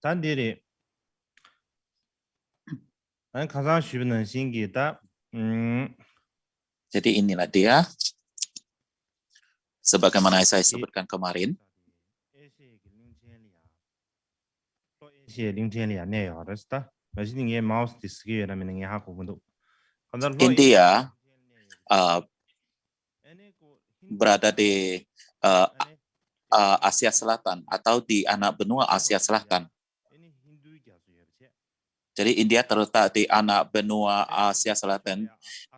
잔디리 가장 쉽은 신기다. Jadi inilah dia, sebagaimana saya sebutkan kemarin, India berada di Asia Selatan atau di anak benua Asia Selatan. Jadi India terletak di anak benua Asia Selatan.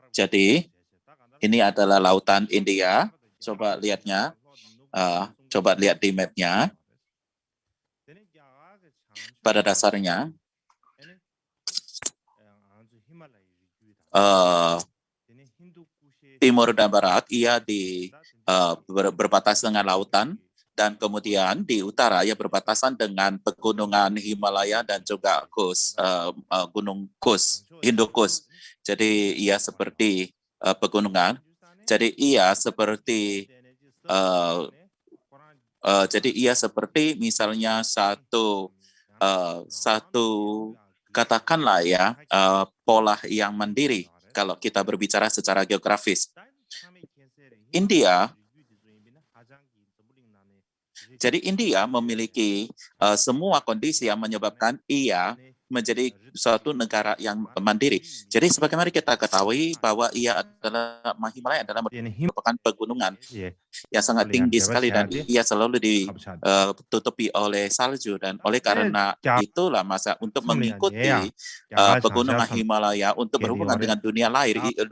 Jadi ini adalah lautan India. Coba lihatnya, coba lihat di mapnya. Pada dasarnya, timur dan barat ia berbatasan dengan lautan, dan kemudian di utara ia berbatasan dengan pegunungan Himalaya dan juga gunung Kush, Hindu Kush. Jadi ia seperti pegunungan. Jadi ia seperti misalnya satu katakanlah ya pola yang mandiri kalau kita berbicara secara geografis. Jadi India memiliki semua kondisi yang menyebabkan ia menjadi suatu negara yang mandiri. Jadi sebagaimana kita ketahui bahwa Himalaya adalah merupakan pegunungan yang sangat tinggi sekali, dan ia selalu ditutupi oleh salju, dan oleh karena itulah untuk mengikuti pegunungan Himalaya untuk berhubungan dengan dunia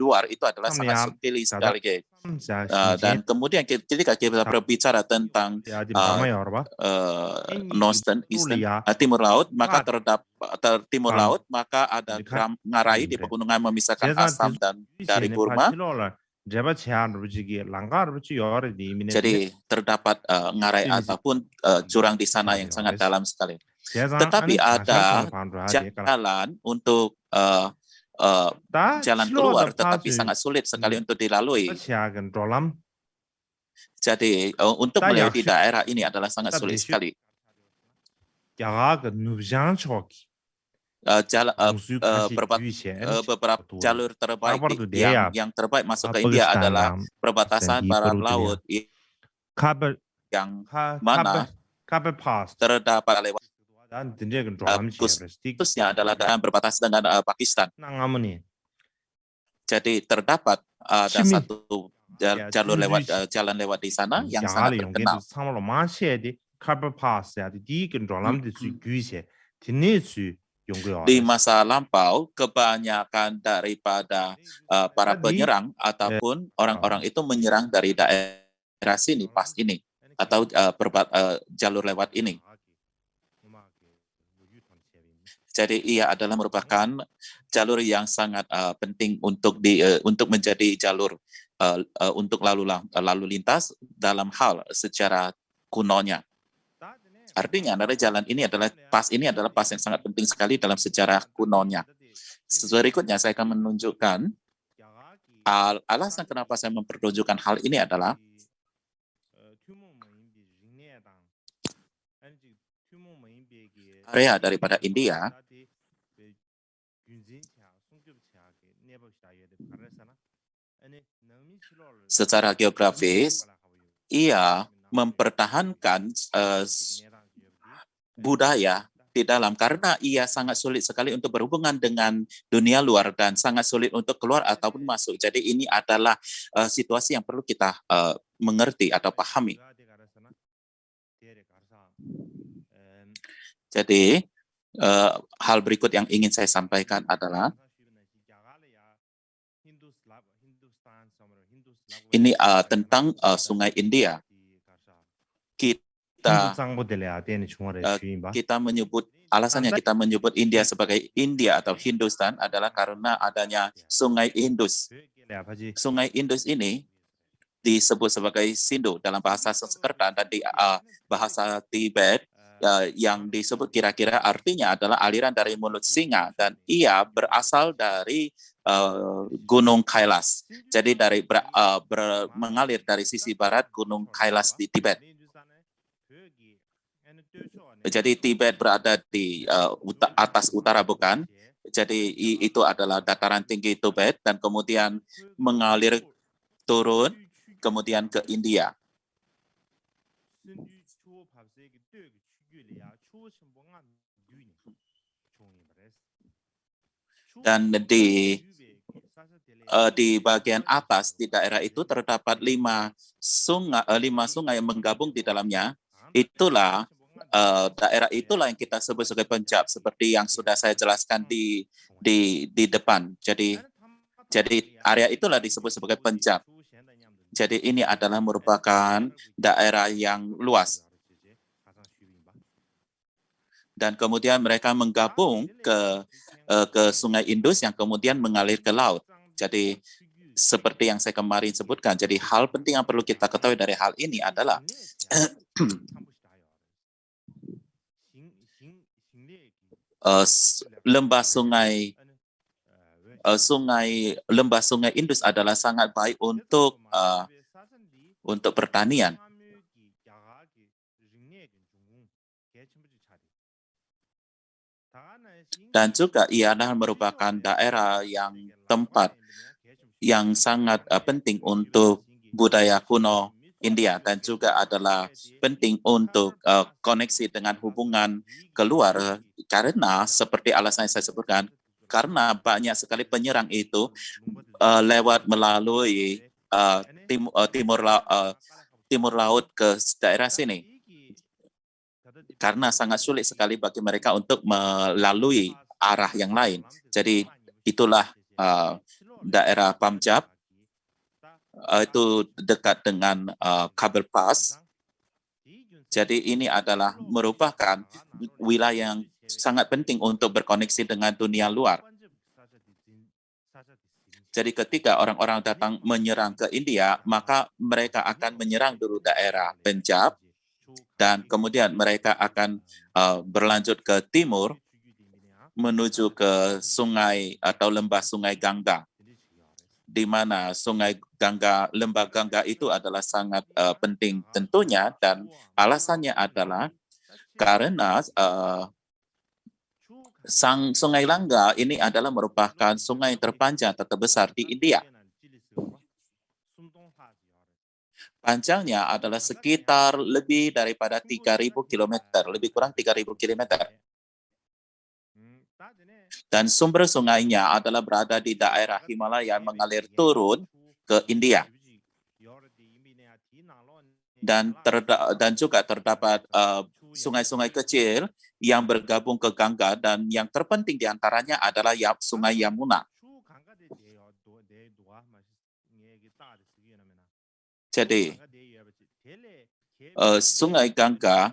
luar itu adalah sangat sulit sekali. Dan kemudian ketika kita berbicara tentang Northern Eastern Timur Laut, maka Timur Laut, maka ada ngarai di pegunungan memisahkan Assam dan dari Burma. Jadi terdapat ngarai ataupun jurang di sana yang sangat dalam sekali. Tetapi ada jalan untuk jalan keluar, tetapi sangat sulit sekali untuk dilalui. Jadi untuk melewati daerah ini adalah sangat sulit sekali. Beberapa jalur terbaik yang terbaik masuk ke India adalah perbatasan barat laut yang mana terdapat lewat khususnya adalah berbatasan dengan Pakistan. Jadi terdapat ada satu jalan lewat di sana yang sangat terkenal. Di masa lampau, kebanyakan daripada para penyerang ataupun orang-orang itu menyerang dari daerah sini, pas ini, atau jalur lewat ini. Jadi ia adalah merupakan jalur yang sangat penting untuk menjadi jalur untuk lalu lintas dalam hal secara kunonya. Artinya jalan ini adalah pas yang sangat penting sekali dalam sejarah kunonya. Berikutnya saya akan menunjukkan alasan kenapa saya mempertunjukkan hal ini adalah area daripada India secara geografis ia mempertahankan budaya di dalam, karena ia sangat sulit sekali untuk berhubungan dengan dunia luar dan sangat sulit untuk keluar ataupun masuk. Jadi ini adalah situasi yang perlu kita mengerti atau pahami. Jadi hal berikut yang ingin saya sampaikan adalah ini tentang Sungai India. Kita menyebut alasannya kita menyebut India sebagai India atau Hindustan adalah karena adanya Sungai Indus. Sungai Indus ini disebut sebagai Sindhu dalam bahasa Sanskerta, dan di bahasa Tibet yang disebut kira-kira artinya adalah aliran dari mulut singa, dan ia berasal dari Gunung Kailas. Jadi mengalir dari sisi barat Gunung Kailas di Tibet. Jadi Tibet berada di atas utara, bukan? Jadi itu adalah dataran tinggi Tibet dan kemudian mengalir turun kemudian ke India. Dan di bagian atas di daerah itu terdapat 5 sungai yang menggabung di dalamnya. Itulah daerah itulah yang kita sebut sebagai Punjab, seperti yang sudah saya jelaskan di depan. Jadi area itulah disebut sebagai Punjab. Jadi ini adalah merupakan daerah yang luas. Dan kemudian mereka menggabung ke Sungai Indus yang kemudian mengalir ke laut. Jadi seperti yang saya kemarin sebutkan, jadi hal penting yang perlu kita ketahui dari hal ini adalah lembah sungai Indus adalah sangat baik untuk pertanian. Dan juga ia adalah merupakan daerah yang tempat yang sangat penting untuk budaya kuno India dan juga adalah penting untuk koneksi dengan hubungan keluar karena seperti alasan yang saya sebutkan, karena banyak sekali penyerang itu lewat melalui timur laut ke daerah sini. Karena sangat sulit sekali bagi mereka untuk melalui arah yang lain. Jadi itulah daerah Punjab, itu dekat dengan Khyber Pass. Jadi ini adalah merupakan wilayah yang sangat penting untuk berkoneksi dengan dunia luar. Jadi ketika orang-orang datang menyerang ke India, maka mereka akan menyerang dulu daerah Punjab, dan kemudian mereka akan berlanjut ke timur menuju ke sungai atau lembah Sungai Gangga, di mana lembah Gangga itu adalah sangat penting tentunya, dan alasannya adalah karena Sungai Gangga ini adalah merupakan sungai terpanjang terbesar di India. Panjangnya adalah sekitar lebih daripada 3.000 km, lebih kurang 3.000 km. Dan sumber sungainya adalah berada di daerah Himalaya yang mengalir turun ke India. Dan juga terdapat sungai-sungai kecil yang bergabung ke Gangga, dan yang terpenting di antaranya adalah Sungai Yamuna. Jadi Sungai Gangga,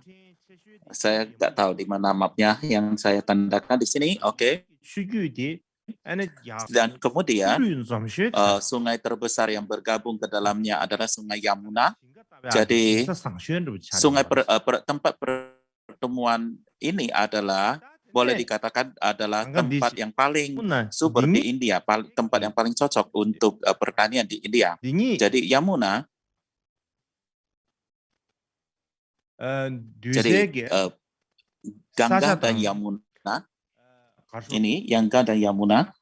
saya nggak tahu di mana mapnya yang saya tandakan di sini. Oke. Dan kemudian sungai terbesar yang bergabung ke dalamnya adalah Sungai Yamuna. Jadi tempat pertemuan ini adalah boleh dikatakan adalah tempat yang paling subur di India, tempat yang paling cocok untuk pertanian di India. Jadi Yamuna, jadi Gangga dan Yamuna ini, Gangga dan Yamuna,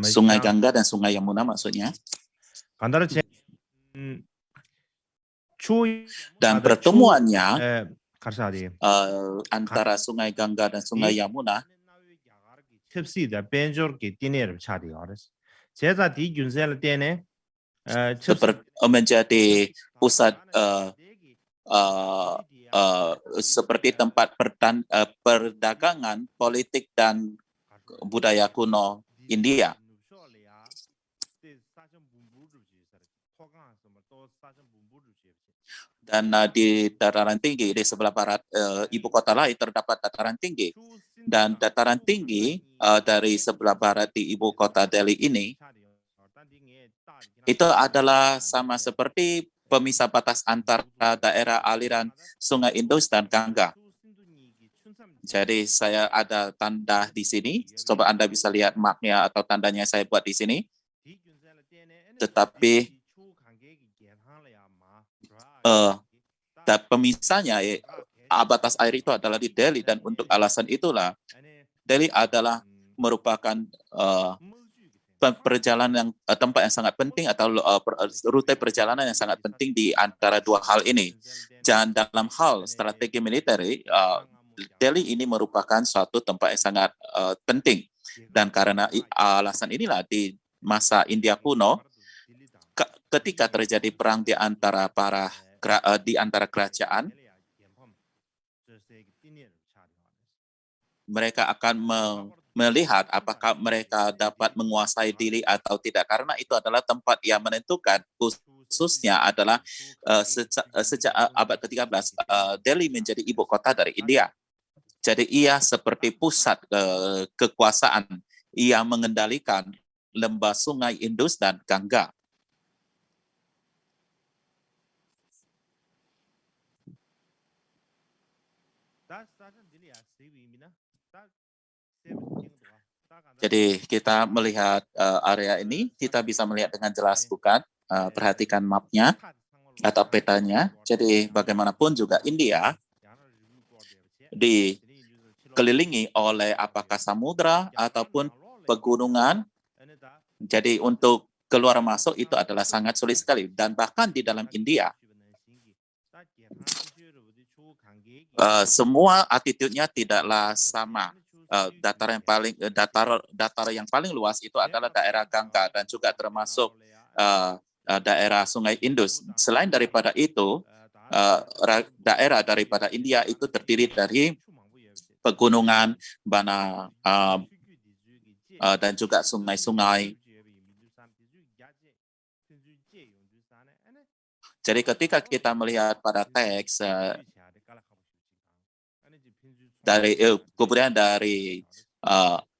Sungai Gangga dan Sungai Yamuna maksudnya. Dan pertemuannya antara Sungai Gangga dan Sungai Yamuna menjadi pusat seperti tempat perdagangan, politik, dan budaya kuno India. Dan di dataran tinggi, di sebelah barat ibu kota lain terdapat dataran tinggi. Dan dataran tinggi dari sebelah barat di ibu kota Delhi ini, itu adalah sama seperti pemisah batas antara daerah aliran Sungai Indus dan Gangga. Jadi saya ada tanda di sini, coba Anda bisa lihat mapnya atau tandanya saya buat di sini. Tetapi pemisahnya batas air itu adalah di Delhi, dan untuk alasan itulah Delhi adalah merupakan perjalanan tempat yang sangat penting atau rute perjalanan yang sangat penting di antara dua hal ini. Dan dalam hal strategi militer, Delhi ini merupakan suatu tempat yang sangat penting. Dan karena alasan inilah di masa India kuno, ketika terjadi perang di antara kerajaan, mereka akan melihat apakah mereka dapat menguasai Delhi atau tidak, karena itu adalah tempat yang menentukan, khususnya adalah sejak abad ke-13 Delhi menjadi ibu kota dari India. Jadi ia seperti pusat kekuasaan yang mengendalikan lembah sungai Indus dan Gangga. Jadi kita melihat area ini, kita bisa melihat dengan jelas, bukan? Perhatikan mapnya atau petanya. Jadi bagaimanapun juga India dikelilingi oleh apakah samudra ataupun pegunungan. Jadi untuk keluar masuk itu adalah sangat sulit sekali. Dan bahkan di dalam India, semua attitude-nya tidaklah sama. Datar yang paling luas itu adalah daerah Gangga dan juga termasuk daerah Sungai Indus. Selain daripada itu, daerah daripada India itu terdiri dari pegunungan, dan juga sungai-sungai. Jadi ketika kita melihat pada teks kemudian dari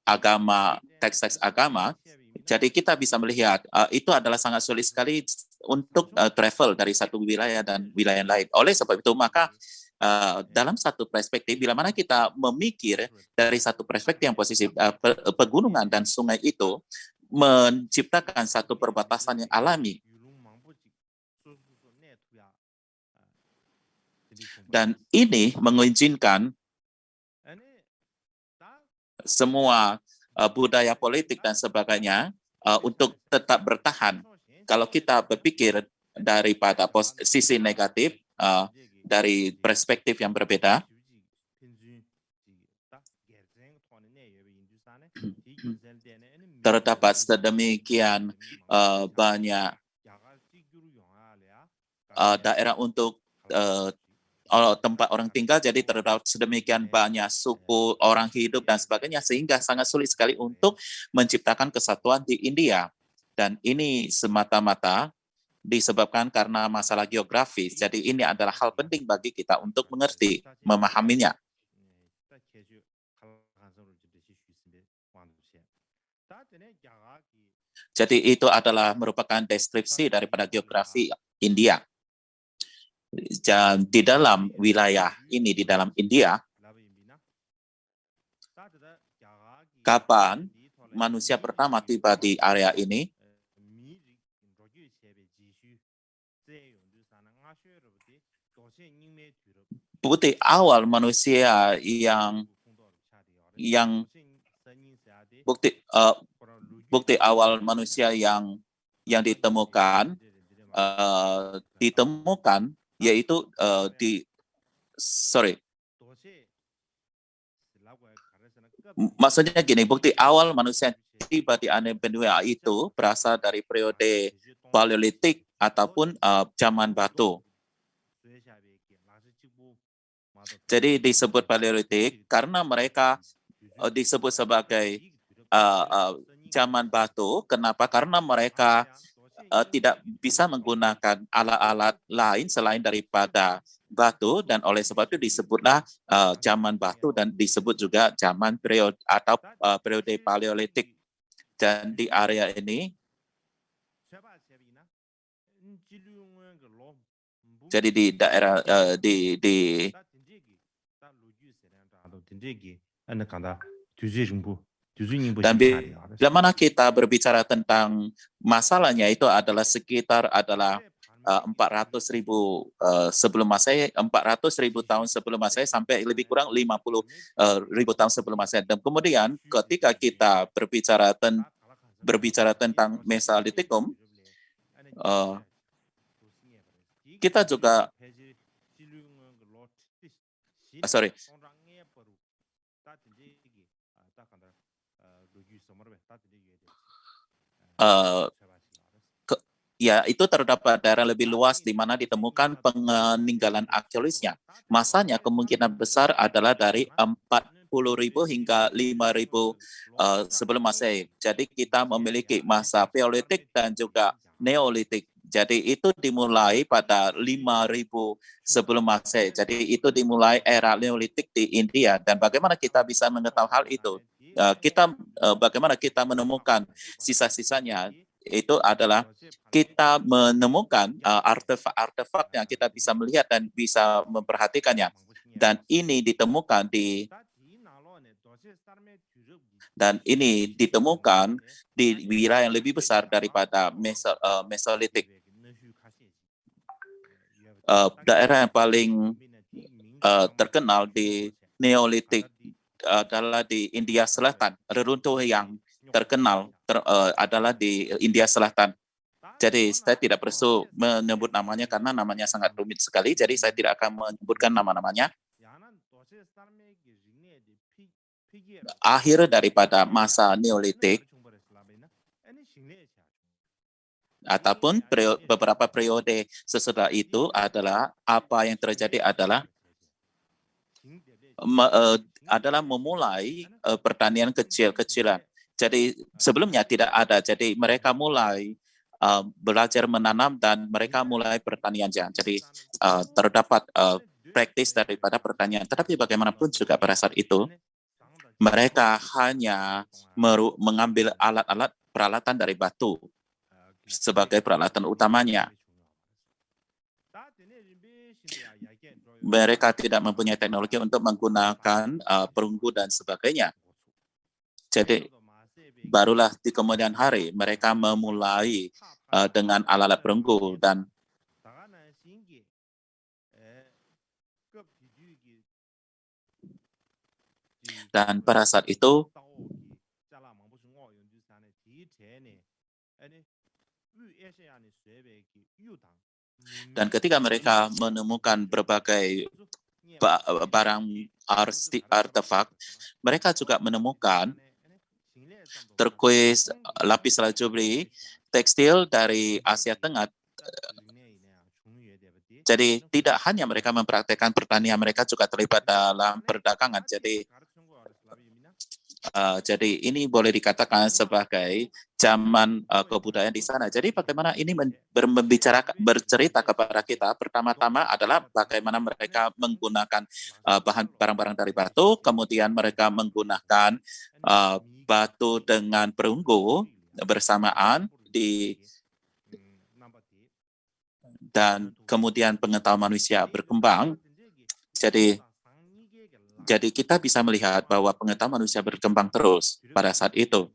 agama, teks-teks agama, jadi kita bisa melihat itu adalah sangat sulit sekali untuk travel dari satu wilayah dan wilayah lain. Oleh sebab itu, maka dalam satu perspektif, bila mana kita memikir dari satu perspektif yang positif, pegunungan dan sungai itu menciptakan satu perbatasan yang alami. Dan ini mengizinkan semua budaya politik dan sebagainya untuk tetap bertahan. Kalau kita berpikir daripada sisi negatif, dari perspektif yang berbeda, terdapat sedemikian banyak daerah untuk tempat orang tinggal, jadi terdapat sedemikian banyak suku, orang hidup dan sebagainya, sehingga sangat sulit sekali untuk menciptakan kesatuan di India. Dan ini semata-mata disebabkan karena masalah geografis. Jadi ini adalah hal penting bagi kita untuk mengerti, memahaminya. Jadi itu adalah merupakan deskripsi daripada geografi India. Di dalam wilayah ini, di dalam India, kapan manusia pertama tiba di area ini? Bukti awal manusia bukti awal manusia yang ditemukan yaitu maksudnya gini, bukti awal manusia tiba di area benua itu berasal dari periode Paleolitik ataupun zaman batu. Jadi disebut Paleolitik karena mereka disebut sebagai zaman batu. Kenapa? Karena mereka tidak bisa menggunakan alat-alat lain selain daripada batu, dan oleh sebab itu disebutlah zaman batu dan disebut juga zaman periode atau periode Paleolitik. Dan di area ini, jadi di daerah dan bila mana kita berbicara tentang masalahnya, itu adalah sekitar 400.000 sebelum Masehi, 400.000 tahun sebelum Masehi sampai lebih kurang 50.000 tahun sebelum Masehi. Dan kemudian ketika kita berbicara tentang Mesolitikum, kita juga sorry. Ya, itu terdapat daerah lebih luas di mana ditemukan peninggalan arkeologisnya. Masanya kemungkinan besar adalah dari 40.000 hingga 5.000 sebelum Masehi. Jadi kita memiliki masa Paleolitik dan juga Neolitik. Jadi itu dimulai pada 5.000 sebelum Masehi. Jadi itu dimulai era Neolitik di India. Dan bagaimana kita bisa mengetahui hal itu? Bagaimana kita menemukan sisa-sisanya? Itu adalah kita menemukan artefak-artefak yang kita bisa melihat dan bisa memperhatikannya. Dan ini ditemukan di wilayah yang lebih besar daripada Mesolitik. Daerah yang paling terkenal di Neolitik adalah di India Selatan. Reruntuhan yang terkenal adalah di India Selatan. Jadi saya tidak perlu menyebut namanya karena namanya sangat rumit sekali. Jadi saya tidak akan menyebutkan nama-namanya. Akhir daripada masa Neolitik ataupun beberapa periode sesudah itu adalah apa yang terjadi adalah memulai pertanian kecil-kecilan. Jadi sebelumnya tidak ada. Jadi mereka mulai belajar menanam dan mereka mulai pertanian. Jadi terdapat praktis daripada pertanian. Tetapi bagaimanapun juga pada saat itu mereka hanya mengambil alat-alat peralatan dari batu sebagai peralatan utamanya. Mereka tidak mempunyai teknologi untuk menggunakan perunggu dan sebagainya. Jadi barulah di kemudian hari mereka memulai dengan alat-alat perunggu dan pada saat itu dan ketika mereka menemukan berbagai barang artefak, mereka juga menemukan turquoise, lapis lazuli, tekstil dari Asia Tengah. Jadi tidak hanya mereka mempraktekkan pertanian, mereka juga terlibat dalam perdagangan. Jadi ini boleh dikatakan sebagai zaman kebudayaan di sana. Jadi bagaimana ini bercerita kepada kita, pertama-tama adalah bagaimana mereka menggunakan barang-barang dari batu, kemudian mereka menggunakan batu dengan perunggu bersamaan dan kemudian pengetahuan manusia berkembang. Jadi kita bisa melihat bahwa pengetahuan manusia berkembang terus pada saat itu.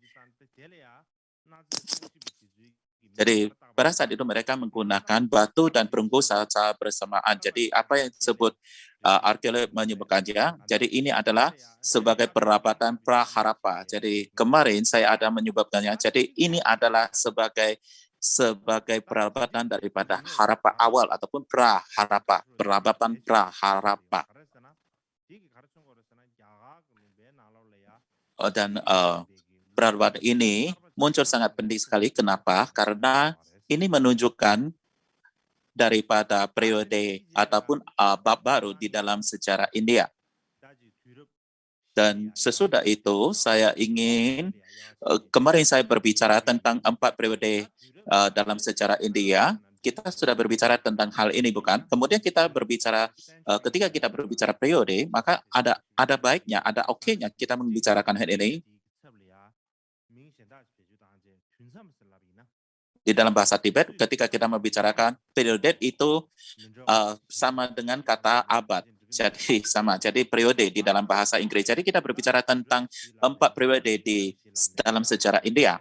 Jadi pada saat itu mereka menggunakan batu dan perunggu saat bersamaan. Jadi apa yang disebut arkeolog menyebutkannya, jadi ini adalah sebagai perabatan pra-Harappa. Jadi kemarin saya ada menyebutkannya, jadi ini adalah sebagai perabatan daripada Harappa awal ataupun pra-Harappa, perabatan pra-Harappa. Dan perabatan ini muncul sangat penting sekali. Kenapa? Karena ini menunjukkan daripada periode ataupun bab baru di dalam sejarah India. Dan sesudah itu saya ingin, kemarin saya berbicara tentang 4 periode dalam sejarah India. Kita sudah berbicara tentang hal ini, bukan? Kemudian kita berbicara, ketika kita berbicara periode, maka ada baiknya, ada oke-nya kita membicarakan hal ini. Di dalam bahasa Tibet, ketika kita membicarakan periode itu sama dengan kata abad. Jadi sama, jadi periode di dalam bahasa Inggris. Jadi kita berbicara tentang 4 periode di dalam sejarah India.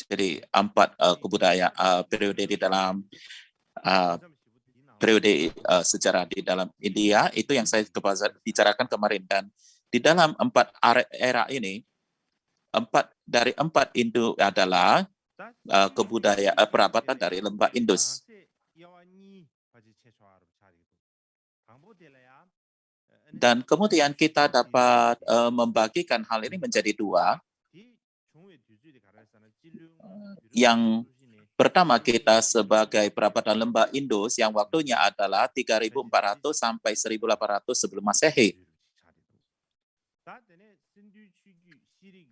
Jadi 4 kebudayaan periode di dalam periode sejarah di dalam India itu yang saya bicarakan kemarin, dan di dalam 4 era ini 4 dari 4 itu adalah perabatan dari lembah Indus. Dan kemudian kita dapat membagikan hal ini menjadi 2. Yang pertama, kita sebagai perabatan lembah Indus yang waktunya adalah 3.400 sampai 1.800 sebelum Masehi.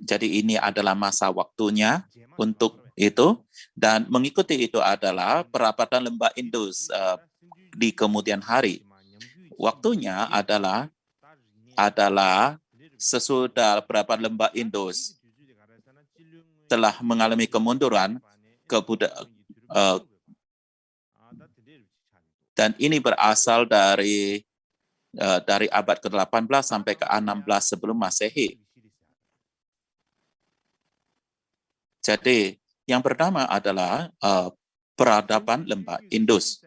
Jadi ini adalah masa waktunya untuk itu, dan mengikuti itu adalah perabatan lembah Indus di kemudian hari. Waktunya adalah sesudah perabatan lembah Indus telah mengalami kemunduran dan ini berasal dari abad ke-18 sampai ke-16 sebelum Masehi. Jadi yang pertama adalah peradaban lembah Indus.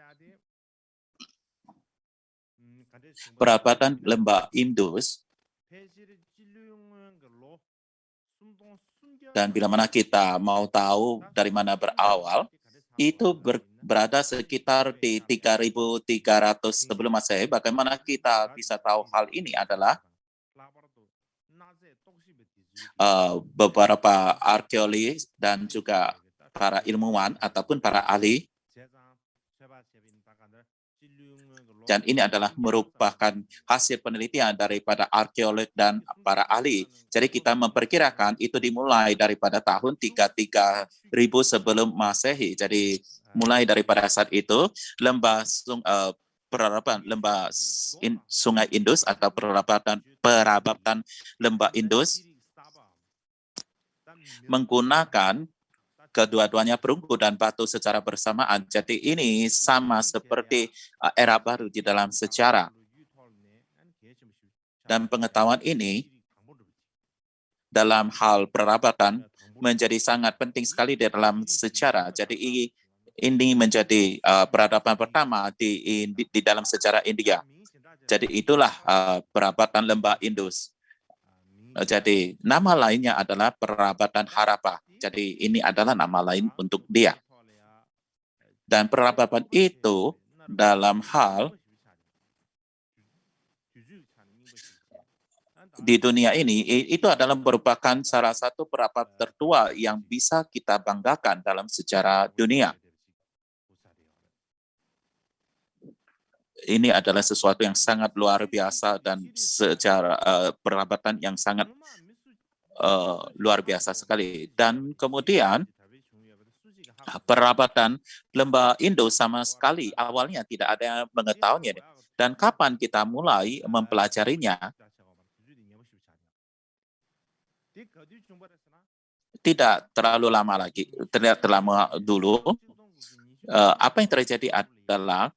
Perabatan lembah Indus, dan bila mana kita mau tahu dari mana berawal, itu berada sekitar di 3.300 sebelum Masehi. Bagaimana kita bisa tahu hal ini adalah beberapa arkeologis dan juga para ilmuwan ataupun para ahli. Dan ini adalah merupakan hasil penelitian daripada arkeolog dan para ahli. Jadi kita memperkirakan itu dimulai daripada tahun 33.000 sebelum Masehi. Jadi mulai daripada saat itu, Sungai Indus atau perabatan lembah Indus menggunakan kedua-duanya perunggu dan batu secara bersamaan. Jadi ini sama seperti era baru di dalam sejarah. Dan pengetahuan ini dalam hal perabatan menjadi sangat penting sekali di dalam sejarah. Jadi ini menjadi peradaban pertama di dalam sejarah India. Jadi itulah perabatan lembah Indus. Jadi nama lainnya adalah perabatan Harappa. Jadi ini adalah nama lain untuk dia. Dan perabatan itu dalam hal di dunia ini itu adalah merupakan salah satu perabatan tertua yang bisa kita banggakan dalam sejarah dunia. Ini adalah sesuatu yang sangat luar biasa dan secara perabatan yang sangat luar biasa sekali. Dan kemudian perabatan lembah Indus sama sekali awalnya tidak ada yang mengetahuinya. Dan kapan kita mulai mempelajarinya? Tidak terlalu lama lagi, tidak terlalu dulu. Apa yang terjadi adalah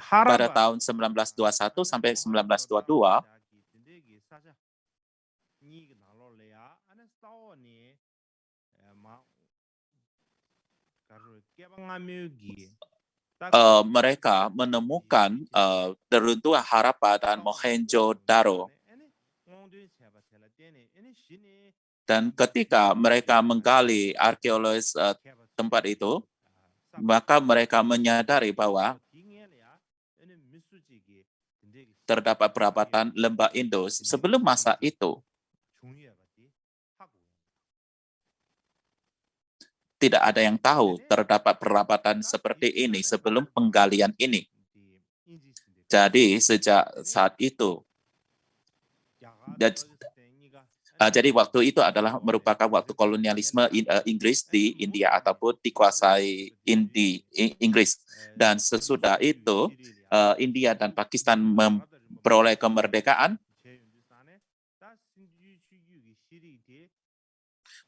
pada tahun 1921 sampai 1922, mereka menemukan reruntuhan Harappa dan Mohenjo-daro. Dan ketika mereka menggali arkeologis tempat itu, maka mereka menyadari bahwa terdapat perabatan lembah Indus. Sebelum masa itu, tidak ada yang tahu terdapat perabatan seperti ini sebelum penggalian ini. Jadi sejak saat itu, jadi waktu itu adalah merupakan waktu kolonialisme Inggris di India ataupun dikuasai Inggris. Dan sesudah itu, India dan Pakistan memperoleh kemerdekaan.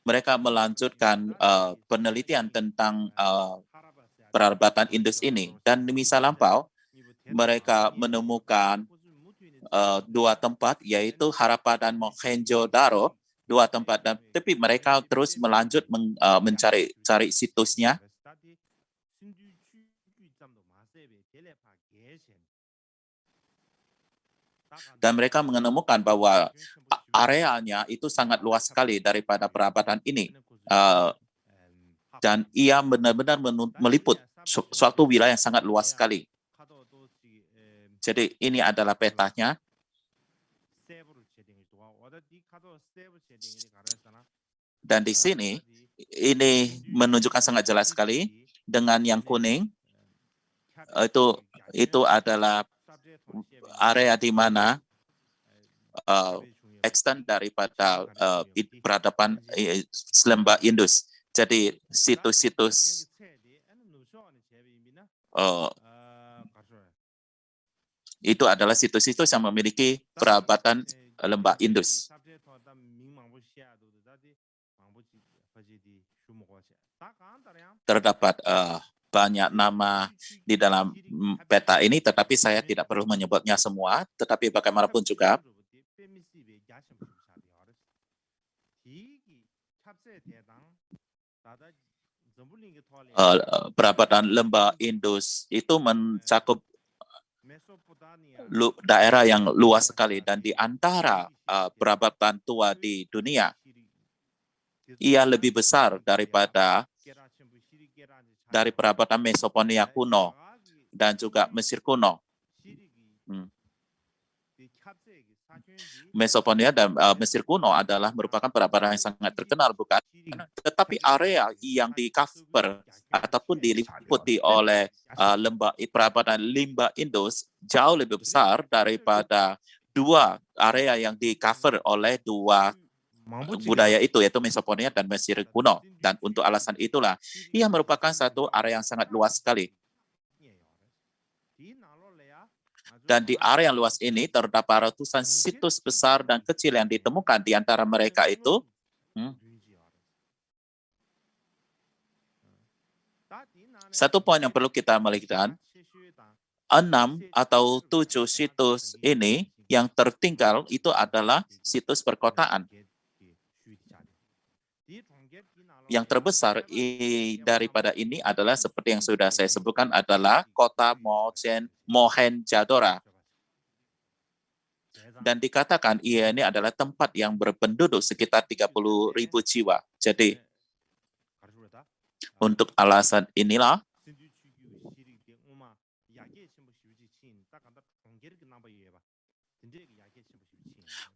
Mereka melanjutkan penelitian tentang perabatan Indus ini. Dan di masa lampau, mereka menemukan 2 tempat, yaitu Harappa dan Mohenjo-daro. dua tempat, dan tapi mereka terus melanjut mencari situsnya, dan mereka menemukan bahwa areanya itu sangat luas sekali daripada perabatan ini. Dan ia benar-benar meliput suatu wilayah yang sangat luas sekali. Jadi ini adalah petanya. Dan di sini, ini menunjukkan sangat jelas sekali. Dengan yang kuning, itu adalah area di mana extent daripada peradaban lembah Indus. Jadi situs-situs itu adalah situs-situs yang memiliki perabatan lembah Indus. Terdapat banyak nama di dalam peta ini, tetapi saya tidak perlu menyebutnya semua. Tetapi bagaimanapun juga, perabatan lembah Indus itu mencakup daerah yang luas sekali, dan di antara perabatan tua di dunia, ia lebih besar dari perabatan Mesopotamia kuno dan juga Mesir kuno. Mesopotamia dan Mesir kuno adalah merupakan perabatan yang sangat terkenal, bukan? Tetapi area yang di-cover ataupun diliputi oleh perabatan lembah Indus jauh lebih besar daripada dua area yang di-cover oleh dua budaya itu, yaitu Mesopotamia dan Mesir kuno. Dan untuk alasan itulah, ia merupakan satu area yang sangat luas sekali. Dan di area yang luas ini terdapat ratusan situs besar dan kecil yang ditemukan. Di antara mereka itu, satu poin yang perlu kita melihat, 6 atau 7 situs ini yang tertinggal itu adalah situs perkotaan. Yang terbesar daripada ini adalah seperti yang sudah saya sebutkan, adalah kota Mohenjo-daro. Dan dikatakan ini adalah tempat yang berpenduduk sekitar 30.000 jiwa. Jadi untuk alasan inilah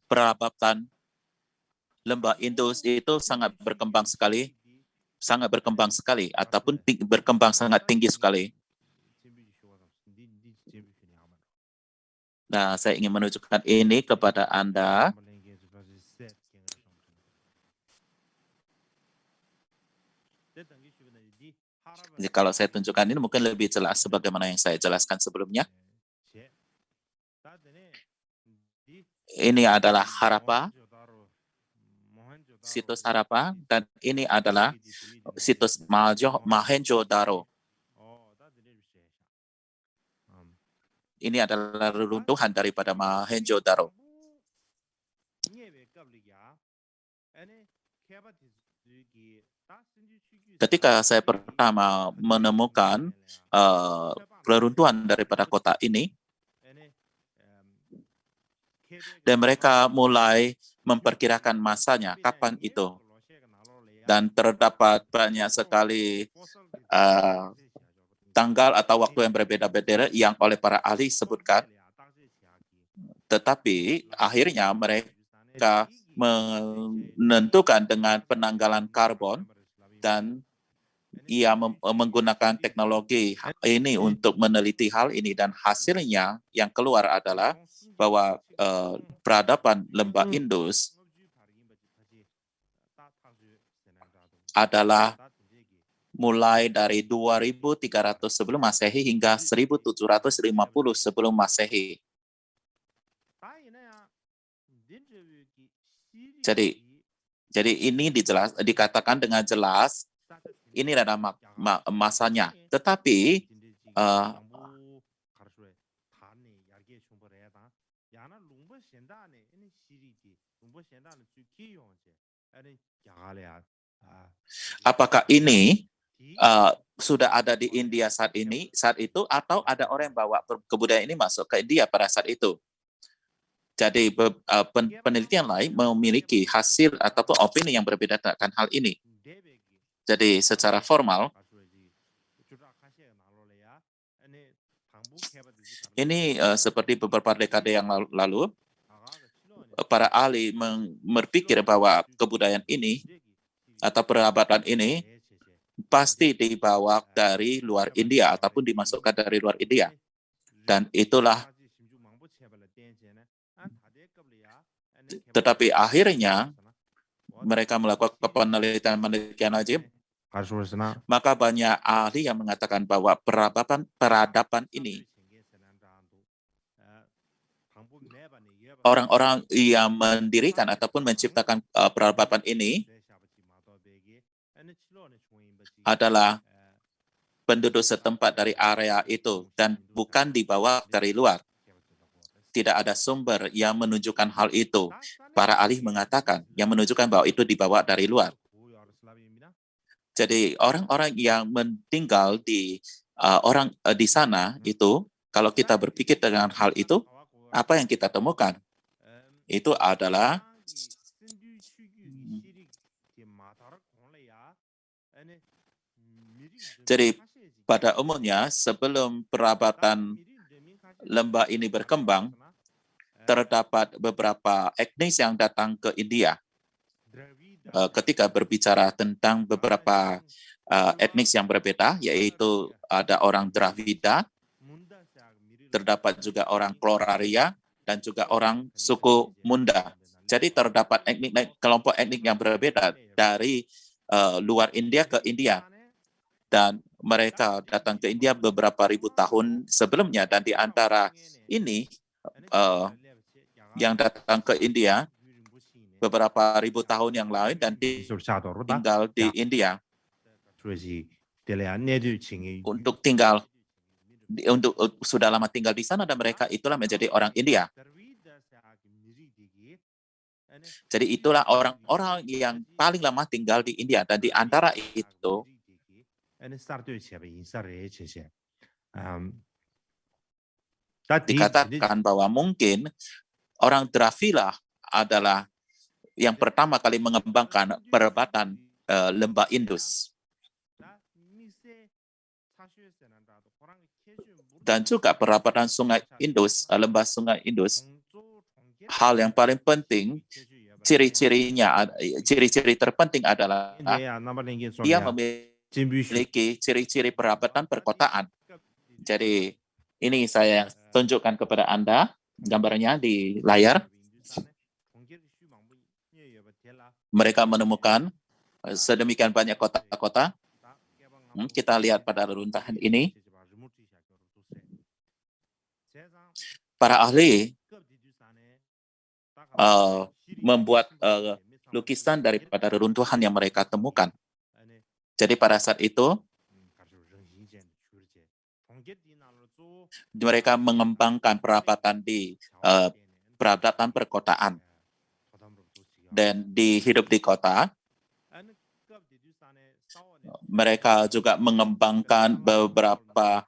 perabatan lembah Indus itu sangat berkembang sekali ataupun berkembang sangat tinggi sekali. Nah, saya ingin menunjukkan ini kepada Anda. Jadi kalau saya tunjukkan ini mungkin lebih jelas sebagaimana yang saya jelaskan sebelumnya. Ini adalah Harappa, situs Harappa, dan ini adalah situs Mohenjo-daro. Ini adalah reruntuhan daripada Mohenjo-daro. Ketika saya pertama menemukan reruntuhan daripada kota ini, dan mereka mulai memperkirakan masanya, kapan itu. Dan terdapat banyak sekali tanggal atau waktu yang berbeda-beda yang oleh para ahli sebutkan. Tetapi akhirnya mereka menentukan dengan penanggalan karbon, dan ia menggunakan teknologi ini untuk meneliti hal ini, dan hasilnya yang keluar adalah bahwa peradaban lembah Indus adalah mulai dari 2300 sebelum Masehi hingga 1750 sebelum Masehi. Jadi ini dikatakan dengan jelas, ini adalah masanya. Tetapi Apakah ini sudah ada di India saat itu, atau ada orang yang bawa kebudayaan ini masuk ke India pada saat itu? Jadi penelitian lain memiliki hasil ataupun opini yang berbeda tentang hal ini. Jadi secara formal, ini seperti beberapa dekade yang lalu, para ahli berpikir bahwa kebudayaan ini atau perabatan ini pasti dibawa dari luar India ataupun dimasukkan dari luar India. Dan itulah, tetapi akhirnya mereka melakukan penelitian aja, maka banyak ahli yang mengatakan bahwa peradaban ini, orang-orang yang mendirikan ataupun menciptakan peradaban ini adalah penduduk setempat dari area itu dan bukan dibawa dari luar. Tidak ada sumber yang menunjukkan hal itu. Para ahli mengatakan yang menunjukkan bahwa itu dibawa dari luar. Jadi orang-orang yang tinggal di di sana itu, kalau kita berpikir dengan hal itu, apa yang kita temukan? Itu adalah jadi pada umumnya sebelum perabatan lembah ini berkembang, terdapat beberapa etnis yang datang ke India. Ketika berbicara tentang beberapa etnis yang berbeda, yaitu ada orang Dravida, terdapat juga orang Kloraria, dan juga orang suku Munda. Jadi terdapat kelompok etnik yang berbeda dari luar India ke India. Dan mereka datang ke India beberapa ribu tahun sebelumnya, dan di antara ini yang datang ke India beberapa ribu tahun yang lalu dan tinggal di India untuk sudah lama tinggal di sana, dan mereka itulah menjadi orang India. Jadi itulah orang-orang yang paling lama tinggal di India, dan di antara itu dikatakan bahwa mungkin orang Dravida adalah yang pertama kali mengembangkan perabatan lembah Indus. Dan juga perabatan sungai Indus, lembah sungai Indus. Hal yang paling penting, ciri-ciri terpenting adalah dia memiliki ciri-ciri perabatan perkotaan. Jadi ini saya tunjukkan kepada Anda gambarnya di layar. Mereka menemukan sedemikian banyak kota-kota. Kita lihat pada reruntuhan ini. Para ahli membuat lukisan daripada reruntuhan yang mereka temukan. Jadi pada saat itu, mereka mengembangkan perabatan di perabatan perkotaan. Dan hidup di kota, mereka juga mengembangkan beberapa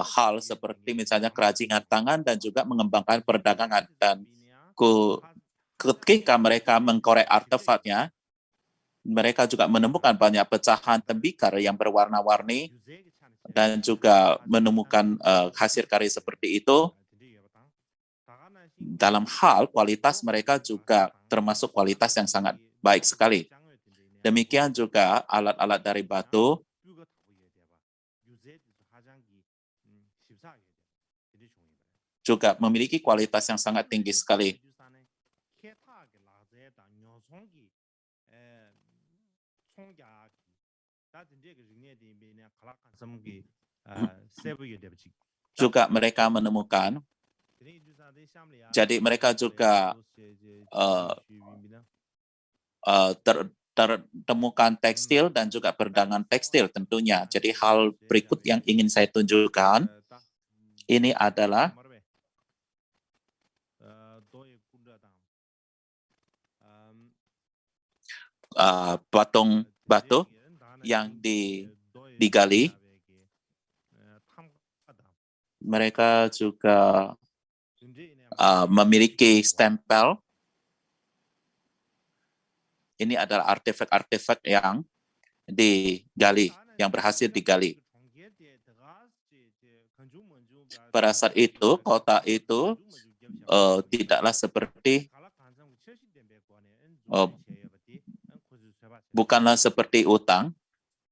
hal seperti misalnya kerajinan tangan dan juga mengembangkan perdagangan. Dan ketika mereka mengkorek artefaknya, mereka juga menemukan banyak pecahan tembikar yang berwarna-warni dan juga menemukan hasil karya seperti itu. Dalam hal kualitas mereka juga termasuk kualitas yang sangat baik sekali. Demikian juga alat-alat dari batu juga memiliki kualitas yang sangat tinggi sekali. Juga mereka menemukan, jadi mereka juga tertemukan tekstil dan juga perdagangan tekstil tentunya. Jadi hal berikut yang ingin saya tunjukkan, ini adalah patung batu yang digali. Mereka juga memiliki stempel. Ini adalah artefak-artefak yang digali, yang berhasil digali. Pada saat itu, kota itu tidaklah seperti bukanlah seperti utang,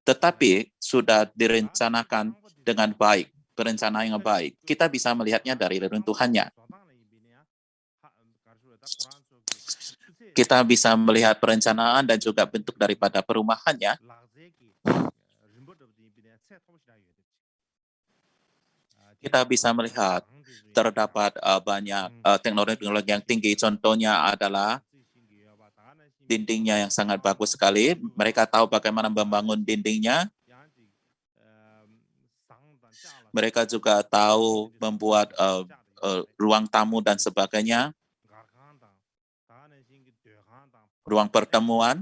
tetapi sudah direncanakan dengan baik, perencanaan yang baik. Kita bisa melihatnya dari reruntuhannya. Kita bisa melihat perencanaan dan juga bentuk daripada perumahannya. Kita bisa melihat terdapat banyak teknologi yang tinggi. Contohnya adalah dindingnya yang sangat bagus sekali. Mereka tahu bagaimana membangun dindingnya. Mereka juga tahu membuat ruang tamu dan sebagainya. Ruang pertemuan.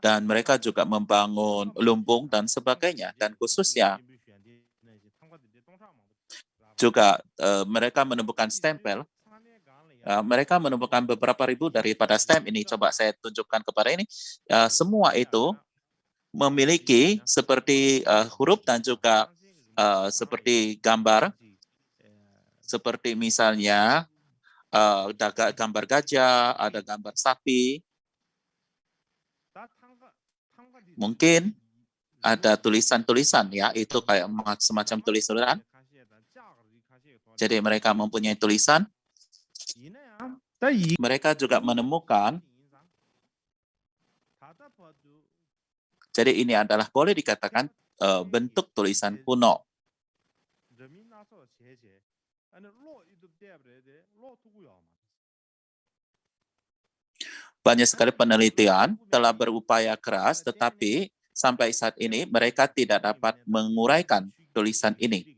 Dan mereka juga membangun lumbung dan sebagainya. Dan khususnya juga mereka menemukan stempel. Mereka menemukan beberapa ribu daripada stem ini. Coba saya tunjukkan kepada ini. Semua itu memiliki seperti huruf dan juga seperti gambar. Seperti misalnya gambar gajah, ada gambar sapi. Mungkin ada tulisan-tulisan ya, itu kayak semacam tulisan. Jadi mereka mempunyai tulisan. Mereka juga menemukan. Jadi ini adalah boleh dikatakan bentuk tulisan kuno. Banyak sekali penelitian telah berupaya keras, tetapi sampai saat ini mereka tidak dapat menguraikan tulisan ini.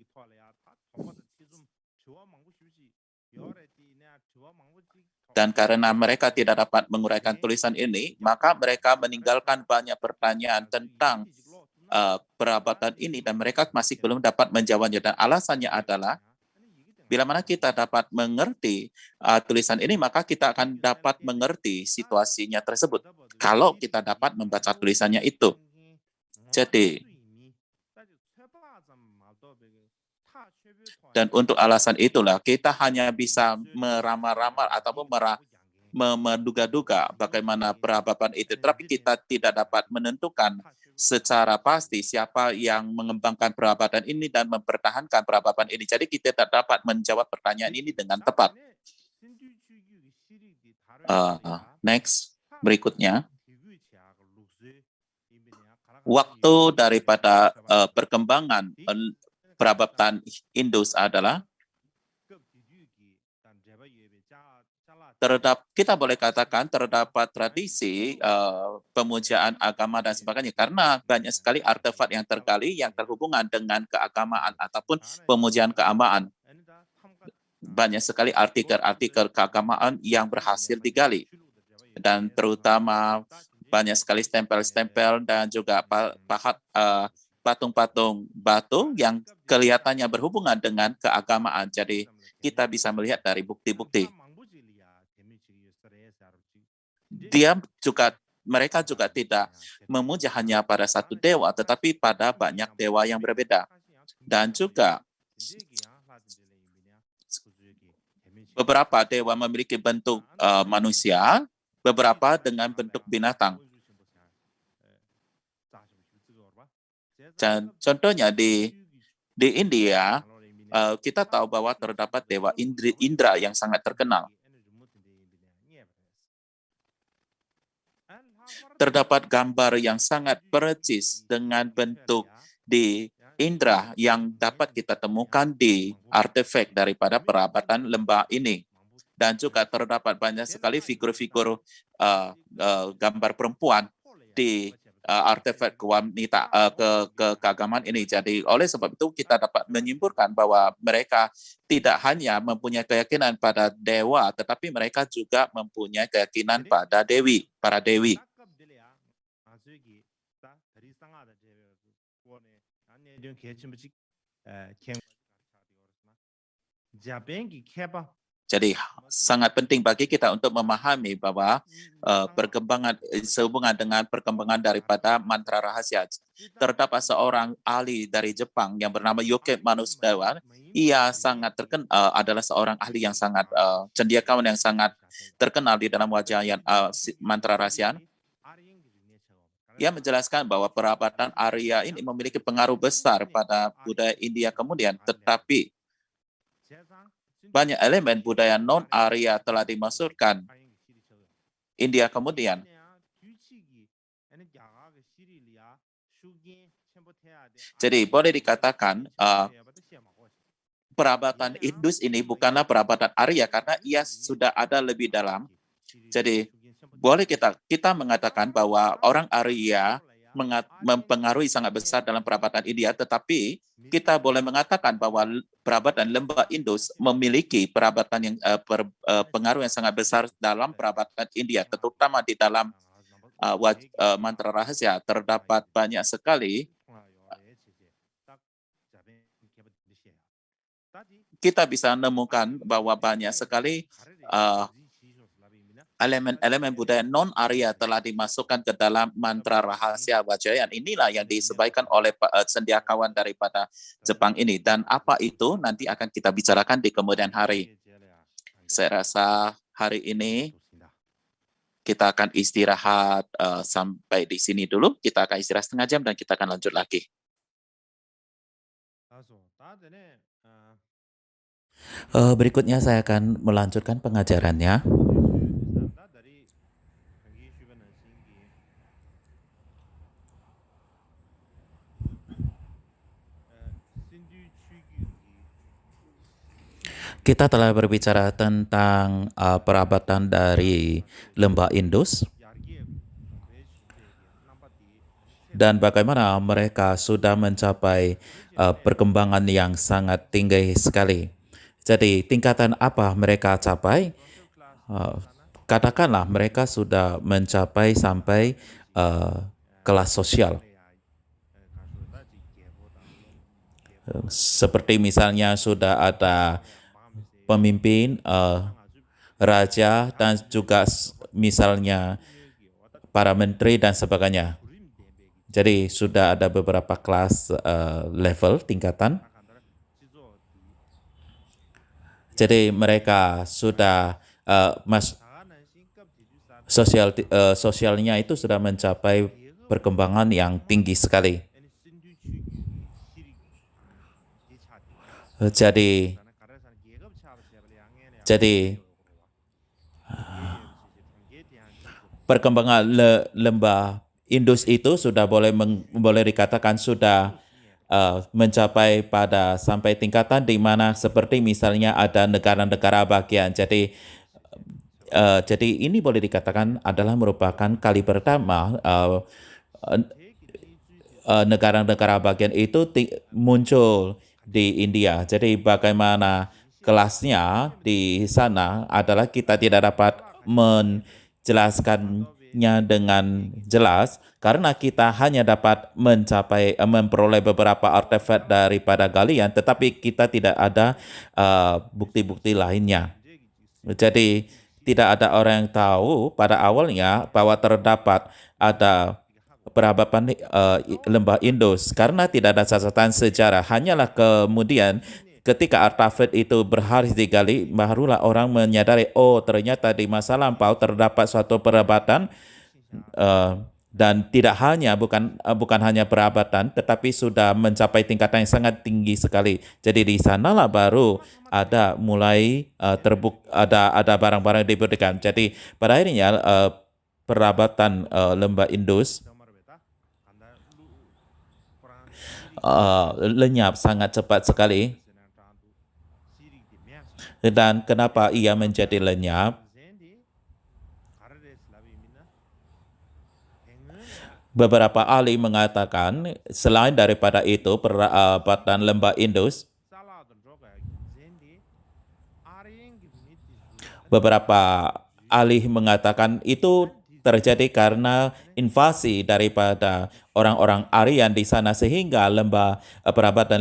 Dan karena mereka tidak dapat menguraikan tulisan ini, maka mereka meninggalkan banyak pertanyaan tentang perabatan ini, dan mereka masih belum dapat menjawabnya. Dan alasannya adalah, bila mana kita dapat mengerti tulisan ini, maka kita akan dapat mengerti situasinya tersebut. Kalau kita dapat membaca tulisannya itu. Jadi, dan untuk alasan itulah kita hanya bisa meramal-ramal ataupun menduga-duga bagaimana perabatan itu. Tapi kita tidak dapat menentukan secara pasti siapa yang mengembangkan perabatan ini dan mempertahankan perabatan ini. Jadi kita tidak dapat menjawab pertanyaan ini dengan tepat. Next, berikutnya. Waktu daripada perkembangan perabatan Indus adalah kita boleh katakan terdapat tradisi pemujaan agama dan sebagainya, karena banyak sekali artefak yang tergali yang terhubungan dengan keagamaan ataupun pemujaan keagamaan. Banyak sekali artikel-artikel keagamaan yang berhasil digali, dan terutama banyak sekali stempel-stempel dan juga patung-patung batu yang kelihatannya berhubungan dengan keagamaan. Jadi kita bisa melihat dari bukti-bukti. Mereka juga tidak memuja hanya pada satu dewa, tetapi pada banyak dewa yang berbeda. Dan juga beberapa dewa memiliki bentuk manusia, beberapa dengan bentuk binatang. Dan contohnya di India, kita tahu bahwa terdapat dewa Indra yang sangat terkenal. Terdapat gambar yang sangat percis dengan bentuk di Indra yang dapat kita temukan di artefak daripada perabatan lembah ini. Dan juga terdapat banyak sekali figur-figur gambar perempuan di artefak keagamaan ini. Jadi oleh sebab itu kita dapat menyimpulkan bahwa mereka tidak hanya mempunyai keyakinan pada dewa, tetapi mereka juga mempunyai keyakinan pada para dewi. Jadi sangat penting bagi kita untuk memahami bahwa perkembangan sehubungan dengan perkembangan daripada mantra rahasia. Terdapat seorang ahli dari Jepang yang bernama Yoke Manusdewa. Ia sangat terkenal, adalah seorang ahli yang sangat cendekiawan yang sangat terkenal di dalam wajahan mantra rahasia. Ia menjelaskan bahwa perabatan Arya ini memiliki pengaruh besar pada budaya India kemudian, tetapi banyak elemen budaya non-Arya telah dimasukkan India kemudian. Jadi boleh dikatakan perabatan Indus ini bukanlah perabatan Arya karena ia sudah ada lebih dalam. Jadi boleh kita mengatakan bahwa orang Arya mempengaruhi sangat besar dalam perabatan India, tetapi kita boleh mengatakan bahwa perabatan lembah Indus memiliki perabatan yang pengaruh yang sangat besar dalam perabatan India, terutama di dalam mantra rahasia. Terdapat banyak sekali kita bisa menemukan bahwa banyak sekali elemen-elemen budaya non-Arya telah dimasukkan ke dalam mantra rahasia Vajrayana. Inilah yang disesuaikan oleh cendekiawan daripada Jepang ini. Dan apa itu nanti akan kita bicarakan di kemudian hari. Saya rasa hari ini kita akan istirahat sampai di sini dulu. Kita akan istirahat setengah jam dan kita akan lanjut lagi. Berikutnya saya akan melanjutkan pengajarannya. Kita telah berbicara tentang perabatan dari lembah Indus dan bagaimana mereka sudah mencapai perkembangan yang sangat tinggi sekali. Jadi tingkatan apa mereka capai? Katakanlah mereka sudah mencapai sampai kelas sosial. Seperti misalnya sudah ada pemimpin, raja, dan juga misalnya para menteri dan sebagainya. Jadi sudah ada beberapa kelas level tingkatan. Jadi mereka sudah sosialnya itu sudah mencapai perkembangan yang tinggi sekali. Jadi perkembangan lembah Indus itu sudah boleh dikatakan sudah mencapai pada sampai tingkatan di mana seperti misalnya ada negara-negara bagian. Jadi ini boleh dikatakan adalah merupakan kali pertama negara-negara bagian itu muncul di India. Jadi bagaimana kelasnya di sana adalah kita tidak dapat menjelaskannya dengan jelas karena kita hanya dapat memperoleh beberapa artefak daripada galian, tetapi kita tidak ada bukti-bukti lainnya. Jadi tidak ada orang yang tahu pada awalnya bahwa terdapat ada perabatan lembah Indus karena tidak ada catatan sejarah. Hanyalah kemudian ketika artefak itu berhasil digali, barulah orang menyadari, oh ternyata di masa lampau terdapat suatu perabatan dan bukan hanya perabatan, tetapi sudah mencapai tingkatan yang sangat tinggi sekali. Jadi di sanalah baru ada mulai ada barang-barang diberikan. Jadi pada akhirnya perabatan lembah Indus lenyap sangat cepat sekali. Dan kenapa ia menjadi lenyap? Beberapa ahli mengatakan selain daripada itu perabatan lembah Indus, beberapa ahli mengatakan itu terjadi karena invasi daripada orang-orang Aryan di sana sehingga perabatan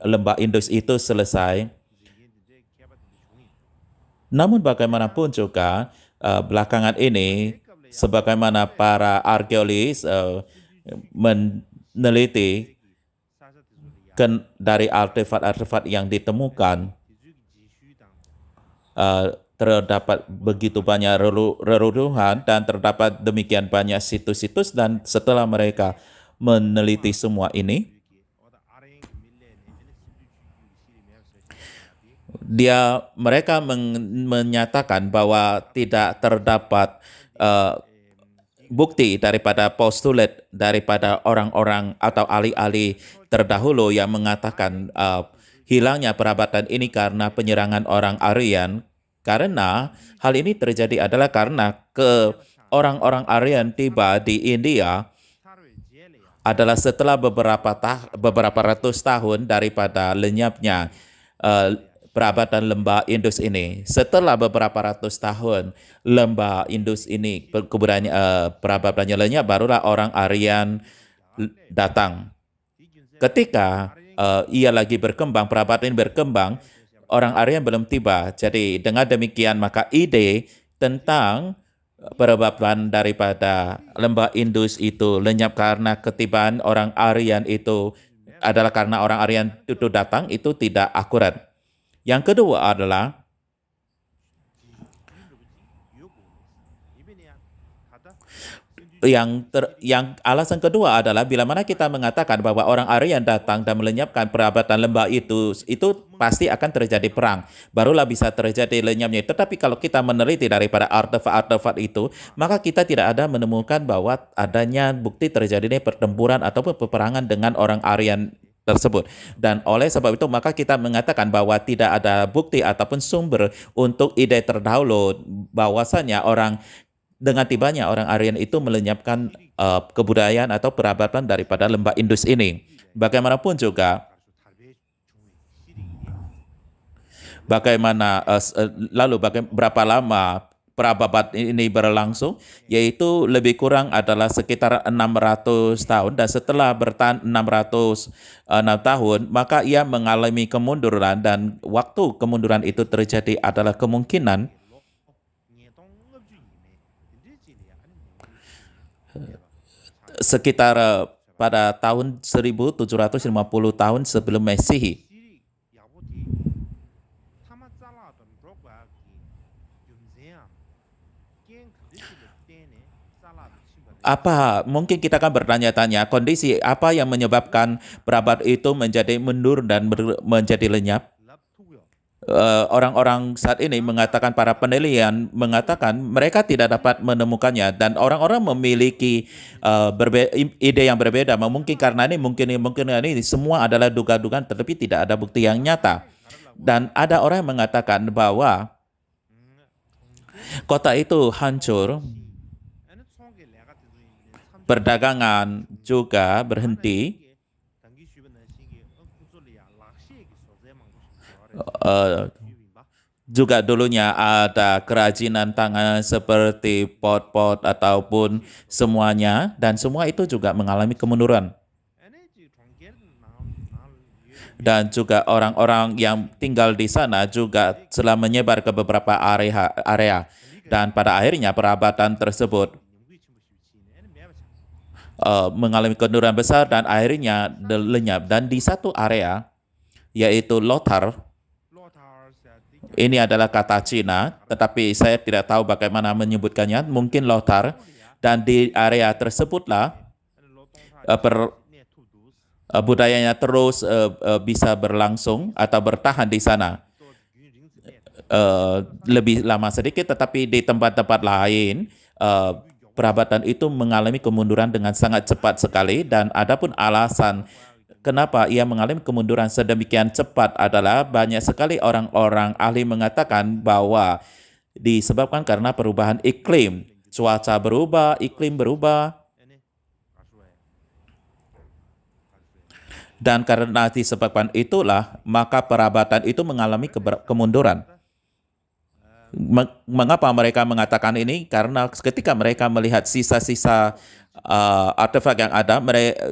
lembah Indus itu selesai. Namun bagaimanapun juga belakangan ini sebagaimana para arkeologis meneliti dari artefak-artefak yang ditemukan, terdapat begitu banyak reruntuhan dan terdapat demikian banyak situs-situs, dan setelah mereka meneliti semua ini, mereka menyatakan bahwa tidak terdapat bukti daripada postulat daripada orang-orang atau ahli-ahli terdahulu yang mengatakan hilangnya perabatan ini karena penyerangan orang Aryan. Karena hal ini terjadi adalah karena orang-orang Aryan tiba di India adalah setelah beberapa ratus tahun daripada lenyapnya perabatan lembah Indus ini. Setelah beberapa ratus tahun lembah Indus ini perabatannya lenyap, barulah orang Aryan datang. Ketika ia lagi berkembang, perabatan ini berkembang, orang Aryan belum tiba. Jadi dengan demikian maka ide tentang perabatan daripada lembah Indus itu lenyap karena ketibaan orang Aryan itu adalah karena orang Aryan itu datang, itu tidak akurat. Yang kedua adalah yang alasan kedua adalah bila mana kita mengatakan bahwa orang Aryan datang dan melenyapkan perabatan lembah itu pasti akan terjadi perang. Barulah bisa terjadi lenyapnya. Tetapi kalau kita meneliti daripada artefak-artefak itu, maka kita tidak ada menemukan bahwa adanya bukti terjadinya pertempuran ataupun peperangan dengan orang Aryan tersebut. Dan oleh sebab itu maka kita mengatakan bahwa tidak ada bukti ataupun sumber untuk ide terdahulu bahwasanya dengan tibanya orang Aryan itu melenyapkan kebudayaan atau perabatan daripada lembah Indus ini. Bagaimanapun juga, berapa lama perabatan ini berlangsung, yaitu lebih kurang adalah sekitar 600 tahun, dan setelah bertahan 606 tahun, maka ia mengalami kemunduran, dan waktu kemunduran itu terjadi adalah kemungkinan sekitar pada tahun 1750 tahun sebelum Masehi. Mungkin kita akan bertanya-tanya kondisi apa yang menyebabkan perabatan itu menjadi mundur dan menjadi lenyap. Orang-orang saat ini mengatakan, para penelitian mengatakan mereka tidak dapat menemukannya, dan orang-orang memiliki ide yang berbeda. Mungkin karena ini, mungkin ini semua adalah duga-dugaan, tetapi tidak ada bukti yang nyata. Dan ada orang yang mengatakan bahwa kota itu hancur, perdagangan juga berhenti. Juga dulunya ada kerajinan tangan seperti pot-pot ataupun semuanya, dan semua itu juga mengalami kemunduran. Dan juga orang-orang yang tinggal di sana juga telah menyebar ke beberapa area, dan pada akhirnya perabatan tersebut mengalami kemunduran besar dan akhirnya lenyap. Dan di satu area, yaitu Lothar, ini adalah kata Cina, tetapi saya tidak tahu bagaimana menyebutkannya, mungkin Lothar, dan di area tersebutlah budayanya terus bisa berlangsung atau bertahan di sana. Lebih lama sedikit, tetapi di tempat-tempat lain perabatan itu mengalami kemunduran dengan sangat cepat sekali. Dan adapun alasan kenapa ia mengalami kemunduran sedemikian cepat adalah banyak sekali orang-orang ahli mengatakan bahwa disebabkan karena perubahan iklim, cuaca berubah, iklim berubah. Dan karena disebabkan itulah, maka perabatan itu mengalami kemunduran. Mengapa mereka mengatakan ini? Karena ketika mereka melihat sisa-sisa artefak yang ada,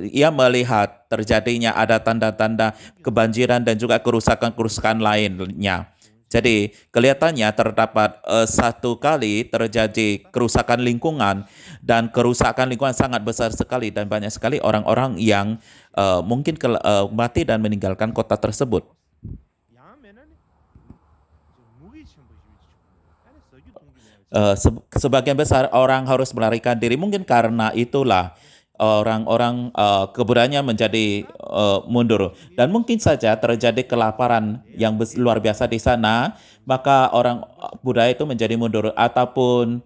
ia melihat terjadinya ada tanda-tanda kebanjiran dan juga kerusakan-kerusakan lainnya. Jadi kelihatannya terdapat satu kali terjadi kerusakan lingkungan, dan kerusakan lingkungan sangat besar sekali, dan banyak sekali orang-orang yang mungkin mati dan meninggalkan kota tersebut. Sebagian besar orang harus melarikan diri. Mungkin karena itulah orang-orang kebudayaannya menjadi mundur. Dan mungkin saja terjadi kelaparan yang luar biasa di sana, maka orang budaya itu menjadi mundur. Ataupun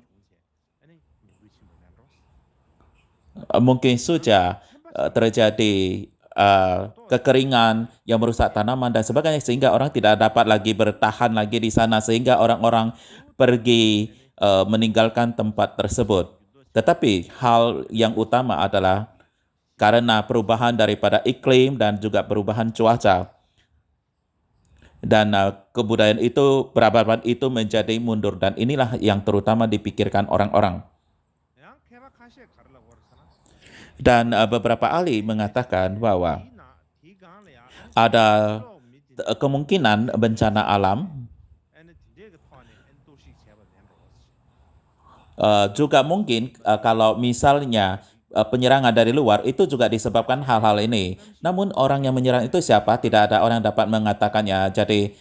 mungkin saja terjadi kekeringan yang merusak tanaman dan sebagainya, sehingga orang tidak dapat lagi bertahan lagi di sana, sehingga orang-orang pergi meninggalkan tempat tersebut. Tetapi hal yang utama adalah karena perubahan daripada iklim dan juga perubahan cuaca. Dan kebudayaan itu, peradaban itu menjadi mundur, dan inilah yang terutama dipikirkan orang-orang. Dan beberapa ahli mengatakan bahwa ada kemungkinan bencana alam, juga mungkin kalau misalnya penyerangan dari luar itu juga disebabkan hal-hal ini. Namun orang yang menyerang itu siapa? Tidak ada orang yang dapat mengatakannya. Jadi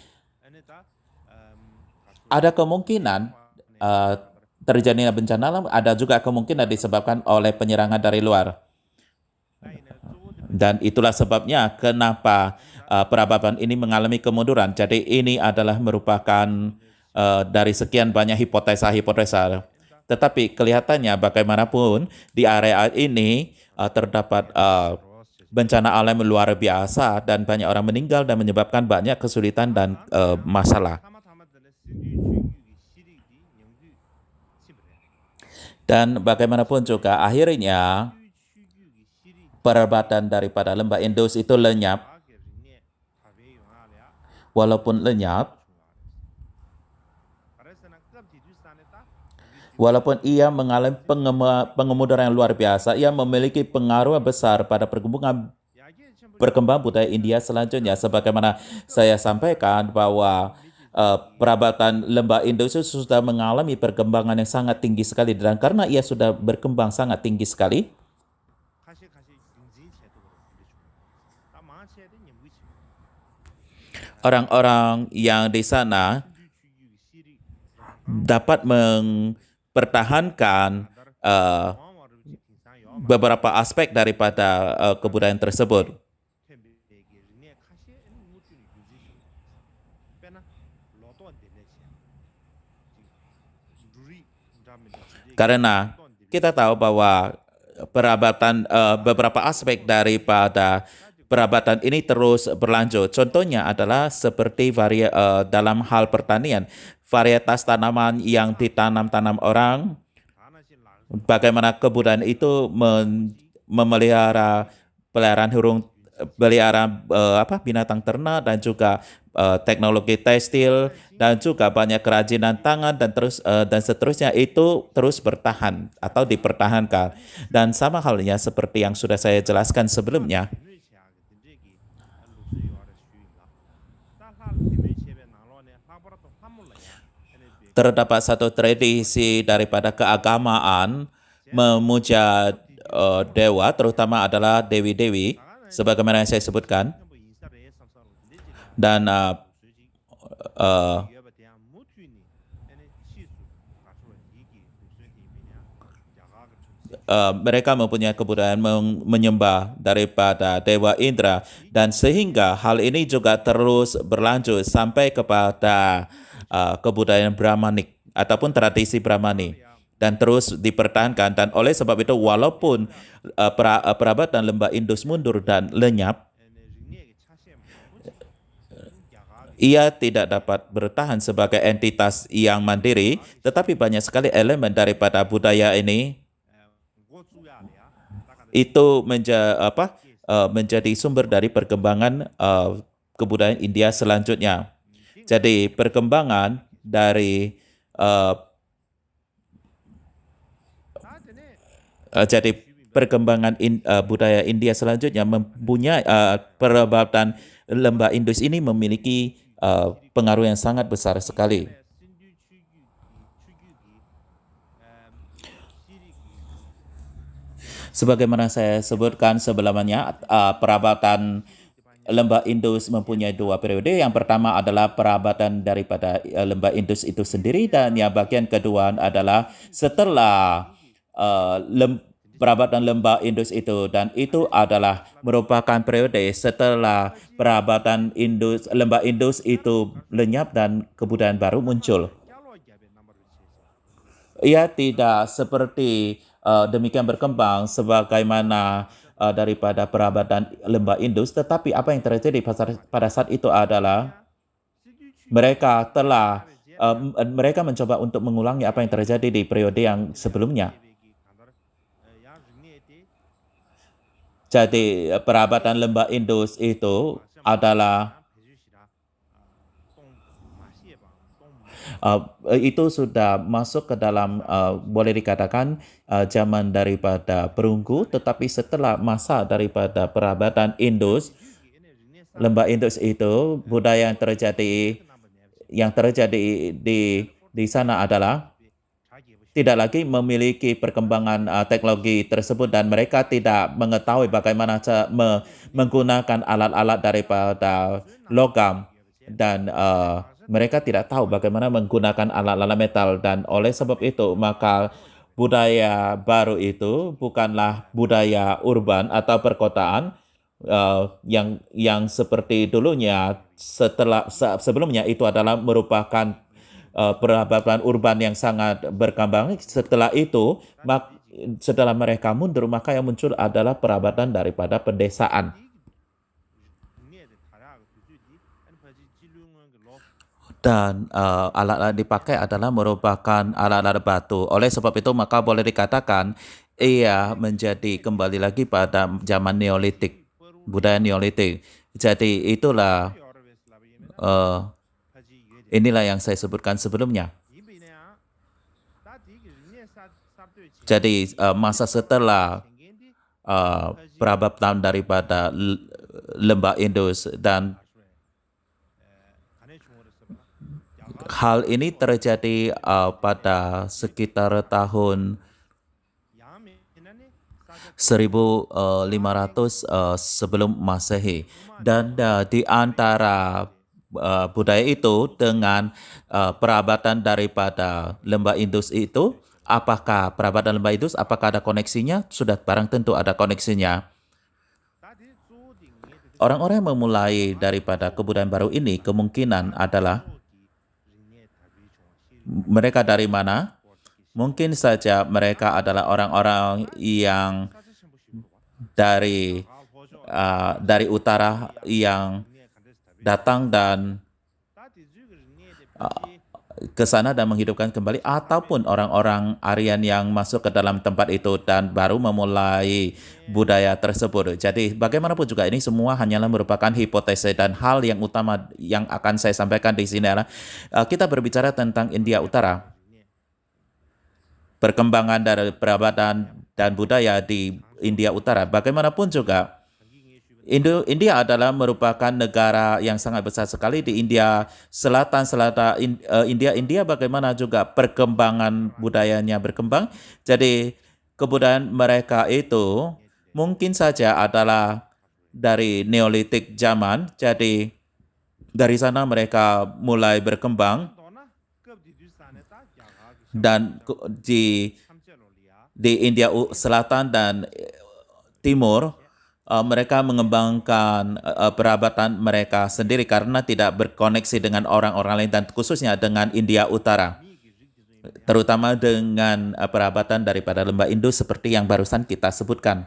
ada kemungkinan terjadinya bencana alam, ada juga kemungkinan disebabkan oleh penyerangan dari luar. Dan itulah sebabnya kenapa peradaban ini mengalami kemunduran. Jadi ini adalah merupakan dari sekian banyak hipotesa-hipotesa. Tetapi kelihatannya bagaimanapun di area ini terdapat bencana alam luar biasa, dan banyak orang meninggal dan menyebabkan banyak kesulitan dan masalah. Dan bagaimanapun juga akhirnya perabatan daripada lembah Indus itu lenyap. Walaupun lenyap, walaupun ia mengalami pengemudaran yang luar biasa, ia memiliki pengaruh besar pada perkembangan budaya India selanjutnya. Sebagaimana saya sampaikan bahwa perabatan lembah Indus itu sudah mengalami perkembangan yang sangat tinggi sekali, dan karena ia sudah berkembang sangat tinggi sekali, orang-orang yang di sana dapat mempertahankan beberapa aspek daripada kebudayaan tersebut. Karena kita tahu bahwa perabatan beberapa aspek daripada perabatan ini terus berlanjut. Contohnya adalah seperti dalam hal pertanian, varietas tanaman yang ditanam orang, bagaimana kebudayaan itu memelihara binatang ternak, dan juga teknologi tekstil, dan juga banyak kerajinan tangan, dan seterusnya, itu terus bertahan atau dipertahankan. Dan sama halnya seperti yang sudah saya jelaskan sebelumnya, terdapat satu tradisi daripada keagamaan memuja dewa, terutama adalah dewi-dewi, sebagaimana yang saya sebutkan. Dan mereka mempunyai kebudayaan menyembah daripada Dewa Indra, dan sehingga hal ini juga terus berlanjut sampai kepada kebudayaan Brahmanik ataupun tradisi Brahmani, dan terus dipertahankan. Dan oleh sebab itu, walaupun perabatan lembah Indus mundur dan lenyap, ia tidak dapat bertahan sebagai entitas yang mandiri, tetapi banyak sekali elemen daripada budaya ini itu menjadi sumber dari perkembangan kebudayaan India selanjutnya. Jadi perkembangan dari budaya India selanjutnya mempunyai perabatan lembah Indus ini memiliki pengaruh yang sangat besar sekali. Sebagaimana saya sebutkan sebelumnya, perabatan lembah Indus mempunyai dua periode. Yang pertama adalah perabatan daripada lembah Indus itu sendiri, dan yang bagian kedua adalah setelah perabatan lembah Indus itu, dan itu adalah merupakan periode setelah perabatan lembah Indus itu lenyap dan kebudayaan baru muncul. Ia tidak seperti demikian berkembang sebagaimana daripada perabatan lembah Indus, tetapi apa yang terjadi pada saat itu adalah mereka mencoba untuk mengulangi apa yang terjadi di periode yang sebelumnya. Jadi perabatan lembah Indus itu adalah itu sudah masuk ke dalam boleh dikatakan zaman daripada perunggu, tetapi setelah masa daripada perabatan Indus, lembah Indus itu budaya yang terjadi di sana adalah tidak lagi memiliki perkembangan teknologi tersebut, dan mereka tidak mengetahui bagaimana menggunakan alat-alat daripada logam, dan mereka tidak tahu bagaimana menggunakan alat-alat metal, dan oleh sebab itu maka budaya baru itu bukanlah budaya urban atau perkotaan yang seperti dulunya. Sebelumnya itu adalah merupakan perabatan urban yang sangat berkembang. Setelah itu, setelah mereka mundur, maka yang muncul adalah perabatan daripada pedesaan. Dan alat-alat dipakai adalah merupakan alat-alat batu. Oleh sebab itu maka boleh dikatakan ia menjadi kembali lagi pada zaman Neolitik, budaya Neolitik. Jadi itulah inilah yang saya sebutkan sebelumnya. Jadi masa setelah perabatan daripada lembah Indus, dan hal ini terjadi pada sekitar tahun 1500 sebelum Masehi, dan di antara budaya itu dengan perabatan daripada lembah Indus itu, apakah perabatan lembah Indus apakah ada koneksinya? Sudah barang tentu ada koneksinya. Orang-orang yang memulai daripada kebudayaan baru ini kemungkinan adalah mereka dari mana? Mungkin saja mereka adalah orang-orang yang dari utara yang datang dan ke sana dan menghidupkan kembali, ataupun orang-orang Aryan yang masuk ke dalam tempat itu dan baru memulai budaya tersebut. Jadi bagaimanapun juga ini semua hanyalah merupakan hipotesis, dan hal yang utama yang akan saya sampaikan di sini adalah kita berbicara tentang India Utara. Perkembangan dari perabatan dan budaya di India Utara. Bagaimanapun juga India adalah merupakan negara yang sangat besar sekali di India Selatan. India bagaimana juga perkembangan budayanya berkembang. Jadi kebudayaan mereka itu mungkin saja adalah dari Neolitik zaman. Jadi dari sana mereka mulai berkembang, dan di India Selatan dan Timur mereka mengembangkan perabatan mereka sendiri karena tidak berkoneksi dengan orang-orang lain, dan khususnya dengan India Utara, terutama dengan perabatan daripada lembah Indus seperti yang barusan kita sebutkan.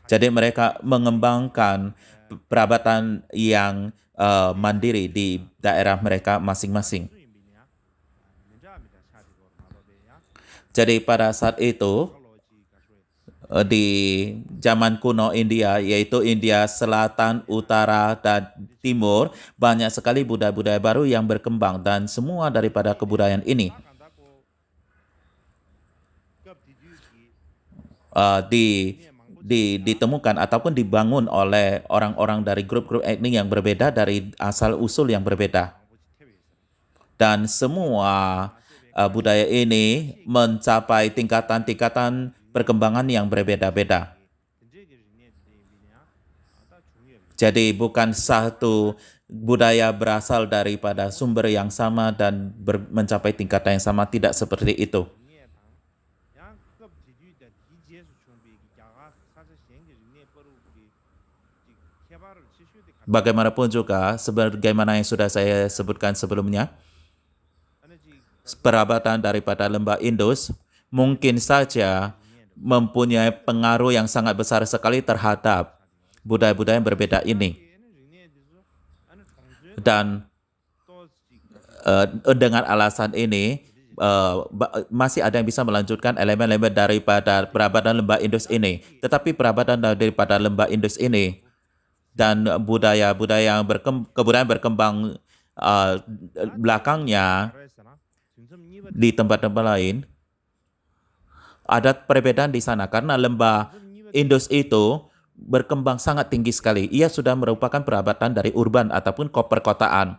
Jadi mereka mengembangkan perabatan yang mandiri di daerah mereka masing-masing. Jadi pada saat itu di zaman kuno India, yaitu India Selatan, Utara, dan Timur, banyak sekali budaya-budaya baru yang berkembang dan semua daripada kebudayaan ini ditemukan ataupun dibangun oleh orang-orang dari grup-grup etnik yang berbeda dari asal-usul yang berbeda. Dan semua budaya ini mencapai tingkatan-tingkatan perkembangan yang berbeda-beda. Jadi bukan satu budaya berasal daripada sumber yang sama dan mencapai tingkatan yang sama, tidak seperti itu. Bagaimanapun juga, sebagaimana yang sudah saya sebutkan sebelumnya, perabatan daripada lembah Indus mungkin saja mempunyai pengaruh yang sangat besar sekali terhadap budaya-budaya yang berbeda ini. Dan dengan alasan ini, masih ada yang bisa melanjutkan elemen-elemen daripada perabatan lembah Indus ini. Tetapi perabatan daripada lembah Indus ini dan budaya-budaya yang kebudayaan berkembang belakangnya di tempat-tempat lain, ada perbedaan di sana karena lembah Indus itu berkembang sangat tinggi sekali. Ia sudah merupakan perabatan dari urban ataupun perkotaan.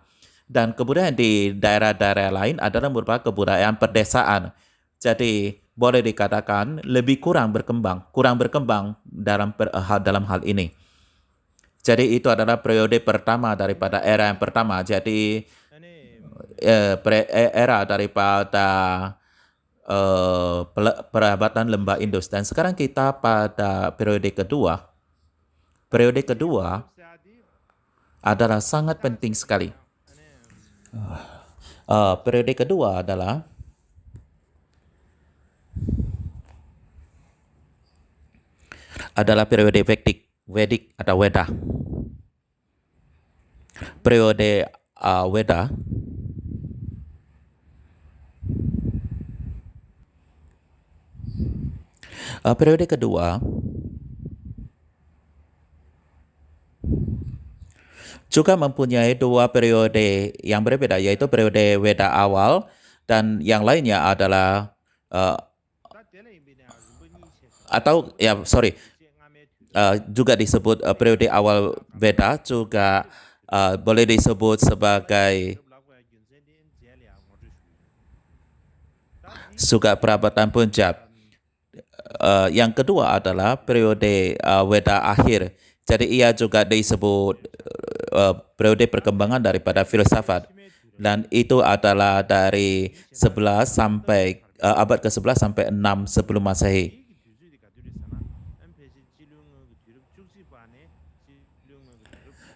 Dan kebudayaan di daerah-daerah lain adalah merupakan kebudayaan perdesaan. Jadi boleh dikatakan lebih kurang berkembang dalam hal ini. Jadi itu adalah periode pertama daripada era yang pertama. Jadi era daripada perabatan lembah Indus. Dan sekarang kita pada periode kedua. Periode kedua adalah sangat penting sekali. Periode kedua adalah periode Vedic atau Weda. Periode Weda periode kedua juga mempunyai dua periode yang berbeda, yaitu periode Weda awal dan yang lainnya adalah juga disebut periode awal Veda, juga boleh disebut sebagai juga perabatan Punjab. Yang kedua adalah periode Weda akhir. Jadi ia juga disebut periode perkembangan daripada filsafat, dan itu adalah dari 11 sampai abad ke-11 sampai 6 sebelum Masehi.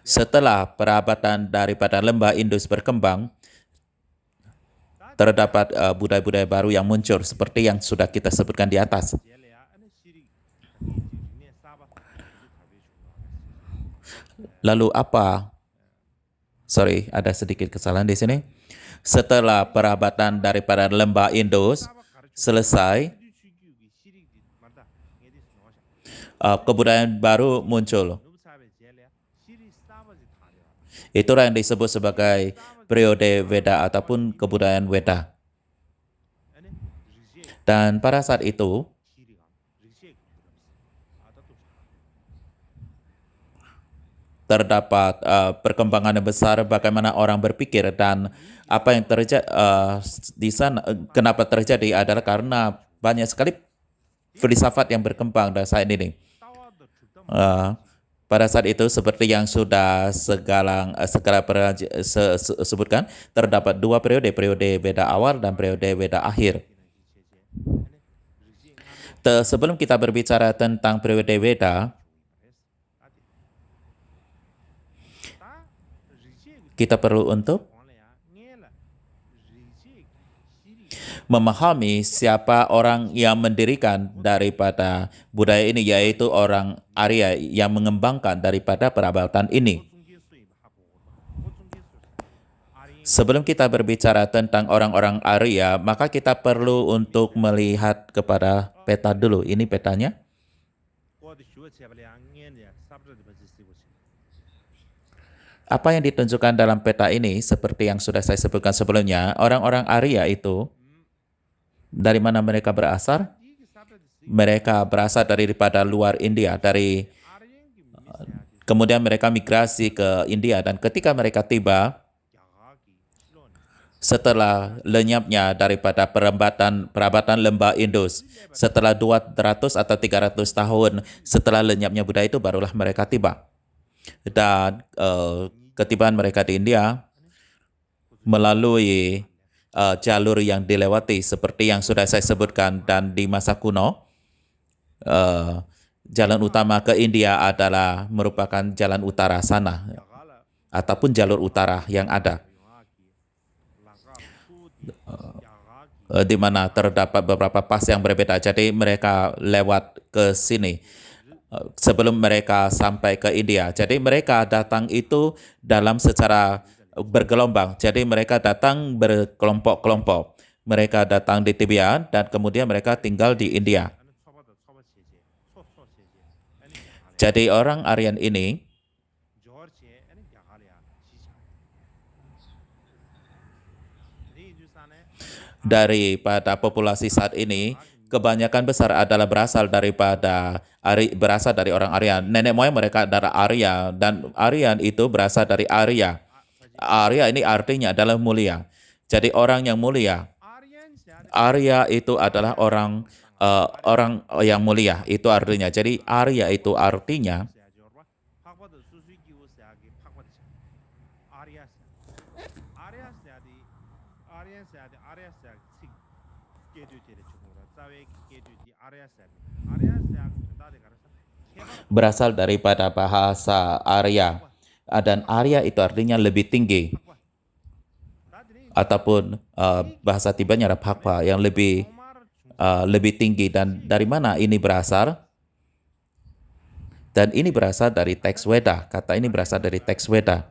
Setelah perabatan daripada lembah Indus berkembang, terdapat budaya-budaya baru yang muncul seperti yang sudah kita sebutkan di atas. Lalu apa? Ada sedikit kesalahan di sini. Setelah perabatan daripada lembah Indus selesai, kebudayaan baru muncul. Itulah yang disebut sebagai periode Veda ataupun kebudayaan Weda. Dan pada saat itu, terdapat perkembangan yang besar bagaimana orang berpikir, dan apa yang terjadi di sana, kenapa terjadi adalah karena banyak sekali filsafat yang berkembang pada saat ini. Pada saat itu, seperti yang sudah sebutkan, terdapat dua periode Veda awal dan periode Veda akhir. Sebelum kita berbicara tentang periode Veda, kita perlu untuk memahami siapa orang yang mendirikan daripada budaya ini, yaitu orang Arya yang mengembangkan daripada perabatan ini. Sebelum kita berbicara tentang orang-orang Arya, maka kita perlu untuk melihat kepada peta dulu. Ini petanya. Apa yang ditunjukkan dalam peta ini, seperti yang sudah saya sebutkan sebelumnya, orang-orang Arya itu, dari mana mereka berasal? Mereka berasal daripada luar India, kemudian mereka migrasi ke India, dan ketika mereka tiba, setelah lenyapnya daripada perabatan lembah Indus, setelah 200 atau 300 tahun setelah lenyapnya budaya itu, barulah mereka tiba. Dan ketibaan mereka di India melalui jalur yang dilewati seperti yang sudah saya sebutkan, dan di masa kuno jalan utama ke India adalah merupakan jalan utara sana ataupun jalur utara yang ada, di mana terdapat beberapa pas yang berbeda. Jadi mereka lewat ke sini sebelum mereka sampai ke India. Jadi mereka datang itu dalam secara bergelombang. Jadi mereka datang berkelompok-kelompok. Mereka datang di Tibet dan kemudian mereka tinggal di India. Jadi orang Aryan ini daripada populasi saat ini, kebanyakan besar adalah berasal dari orang Aryan. Nenek moyang mereka adalah Arya, dan Aryan itu berasal dari Arya. Arya ini artinya adalah mulia. Jadi orang yang mulia. Arya itu adalah orang yang mulia, itu artinya. Jadi Arya itu artinya berasal daripada bahasa Arya, dan Arya itu artinya lebih tinggi, ataupun bahasa Tibetnya adalah Phakpa, yang lebih tinggi. Dan dari mana ini berasal? Dan ini berasal dari teks Weda. Kata ini berasal dari teks Weda.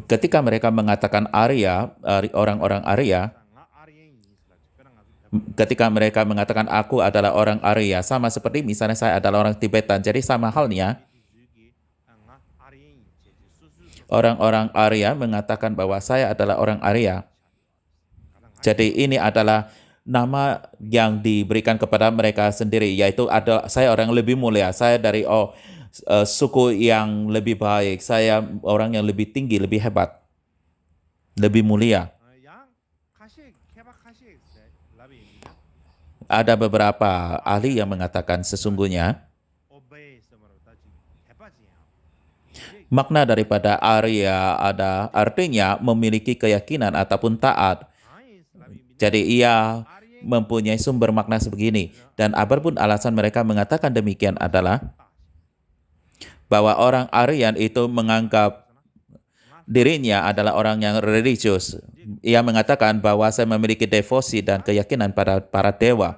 Ketika mereka mengatakan Arya, orang-orang Arya, ketika mereka mengatakan aku adalah orang Arya, sama seperti misalnya saya adalah orang Tibetan. Jadi sama halnya, orang-orang Arya mengatakan bahwa saya adalah orang Arya. Jadi ini adalah nama yang diberikan kepada mereka sendiri, yaitu saya orang yang lebih mulia, saya dari suku yang lebih baik, saya orang yang lebih tinggi, lebih hebat, lebih mulia. Ada beberapa ahli yang mengatakan sesungguhnya makna daripada Arya artinya memiliki keyakinan ataupun taat. Jadi ia mempunyai sumber makna sebegini. Dan apapun alasan mereka mengatakan demikian adalah bahwa orang Aryan itu menganggap dirinya adalah orang yang religius. Ia mengatakan bahwa saya memiliki devosi dan keyakinan pada para dewa.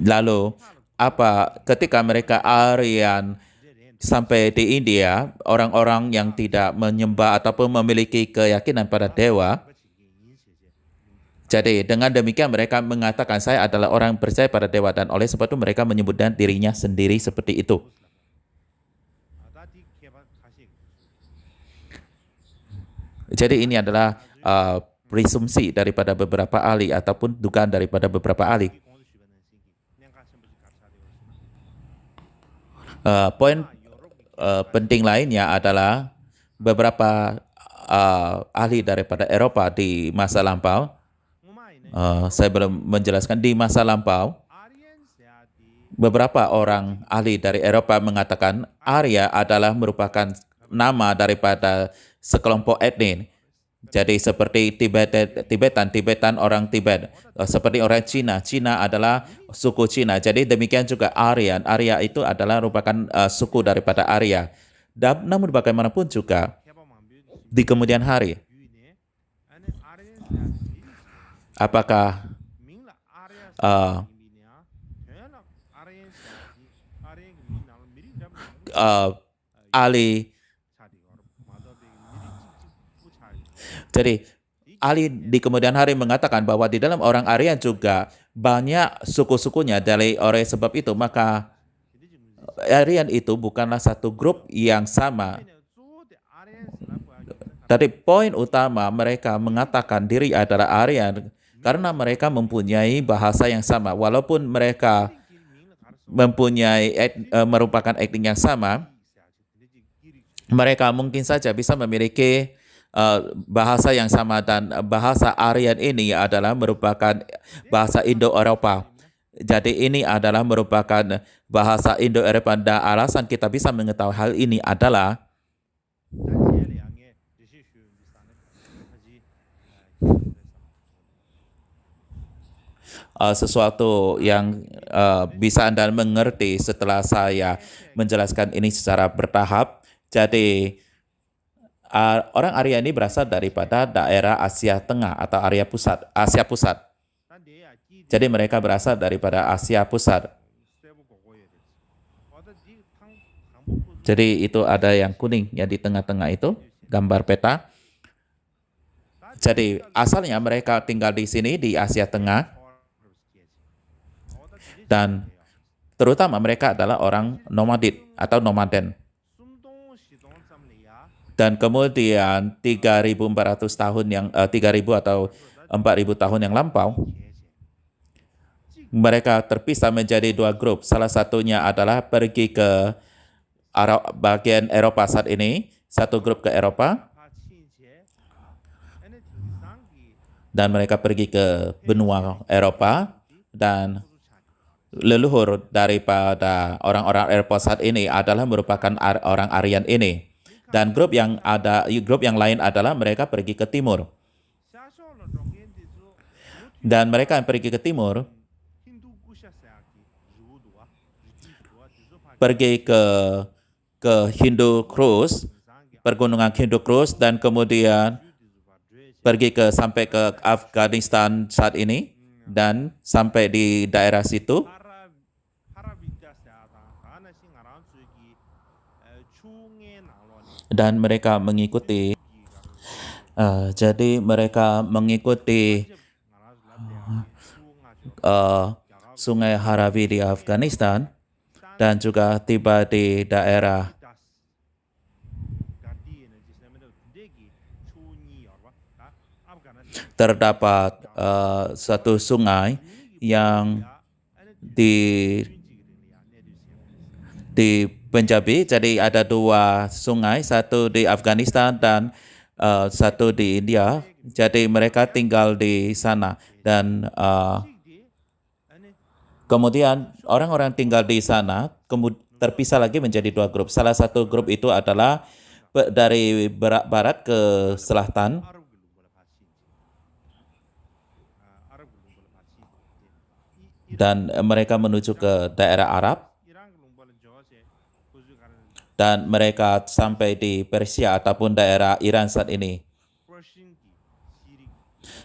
Lalu ketika mereka Aryan sampai di India, orang-orang yang tidak menyembah ataupun memiliki keyakinan pada dewa, jadi dengan demikian mereka mengatakan saya adalah orang percaya pada dewa, dan oleh sebab itu mereka menyebutkan dirinya sendiri seperti itu. Jadi ini adalah presumsi daripada beberapa ahli ataupun dugaan daripada beberapa ahli. Poin penting lainnya adalah beberapa ahli daripada Eropa di masa lampau. Saya belum menjelaskan di masa lampau. Beberapa orang ahli dari Eropa mengatakan Arya adalah merupakan nama daripada sekelompok etnis. Jadi seperti Tibetan orang Tibet, seperti orang Cina adalah suku Cina. Jadi demikian juga Arya itu adalah merupakan suku daripada Arya. Dan namun bagaimanapun juga di kemudian hari, apakah ahli, jadi ahli di kemudian hari mengatakan bahwa di dalam orang Aryan juga banyak suku-sukunya. Oleh sebab itu, maka Aryan itu bukanlah satu grup yang sama. Dari poin utama mereka mengatakan diri adalah Aryan karena mereka mempunyai bahasa yang sama. Walaupun mereka merupakan etnik yang sama, mereka mungkin saja bisa memiliki bahasa yang sama, dan bahasa Aryan ini adalah merupakan bahasa Indo-Eropa. Jadi ini adalah merupakan bahasa Indo-Eropa, dan alasan kita bisa mengetahui hal ini adalah sesuatu yang bisa Anda mengerti setelah saya menjelaskan ini secara bertahap. Jadi orang Arya ini berasal daripada daerah Asia Tengah atau Asia Pusat. Jadi mereka berasal daripada Asia Pusat. Jadi itu ada yang kuning yang di tengah-tengah itu, gambar peta. Jadi asalnya mereka tinggal di sini di Asia Tengah, dan terutama mereka adalah orang nomadid atau nomaden. Dan kemudian 3.400 tahun yang 3.000 atau 4.000 tahun yang lampau, mereka terpisah menjadi dua grup. Salah satunya adalah pergi ke bagian Eropa saat ini, satu grup ke Eropa, dan mereka pergi ke benua Eropa, dan leluhur daripada orang-orang Eropa saat ini adalah merupakan orang Aryan ini. Dan grup yang lain adalah mereka pergi ke timur. Dan mereka yang pergi ke timur pergi ke Hindu Kush, pergunungan Hindu Kush, dan kemudian pergi sampai ke Afghanistan saat ini, dan sampai di daerah situ. Dan mereka mengikuti, jadi mereka mengikuti Sungai Haravi di Afghanistan, dan juga tiba di daerah terdapat satu sungai yang di Punjabi. Jadi ada dua sungai, satu di Afghanistan dan satu di India. Jadi mereka tinggal di sana, dan kemudian orang-orang tinggal di sana terpisah lagi menjadi dua grup. Salah satu grup itu adalah dari barat ke selatan, dan mereka menuju ke daerah Arab, dan mereka sampai di Persia ataupun daerah Iran saat ini.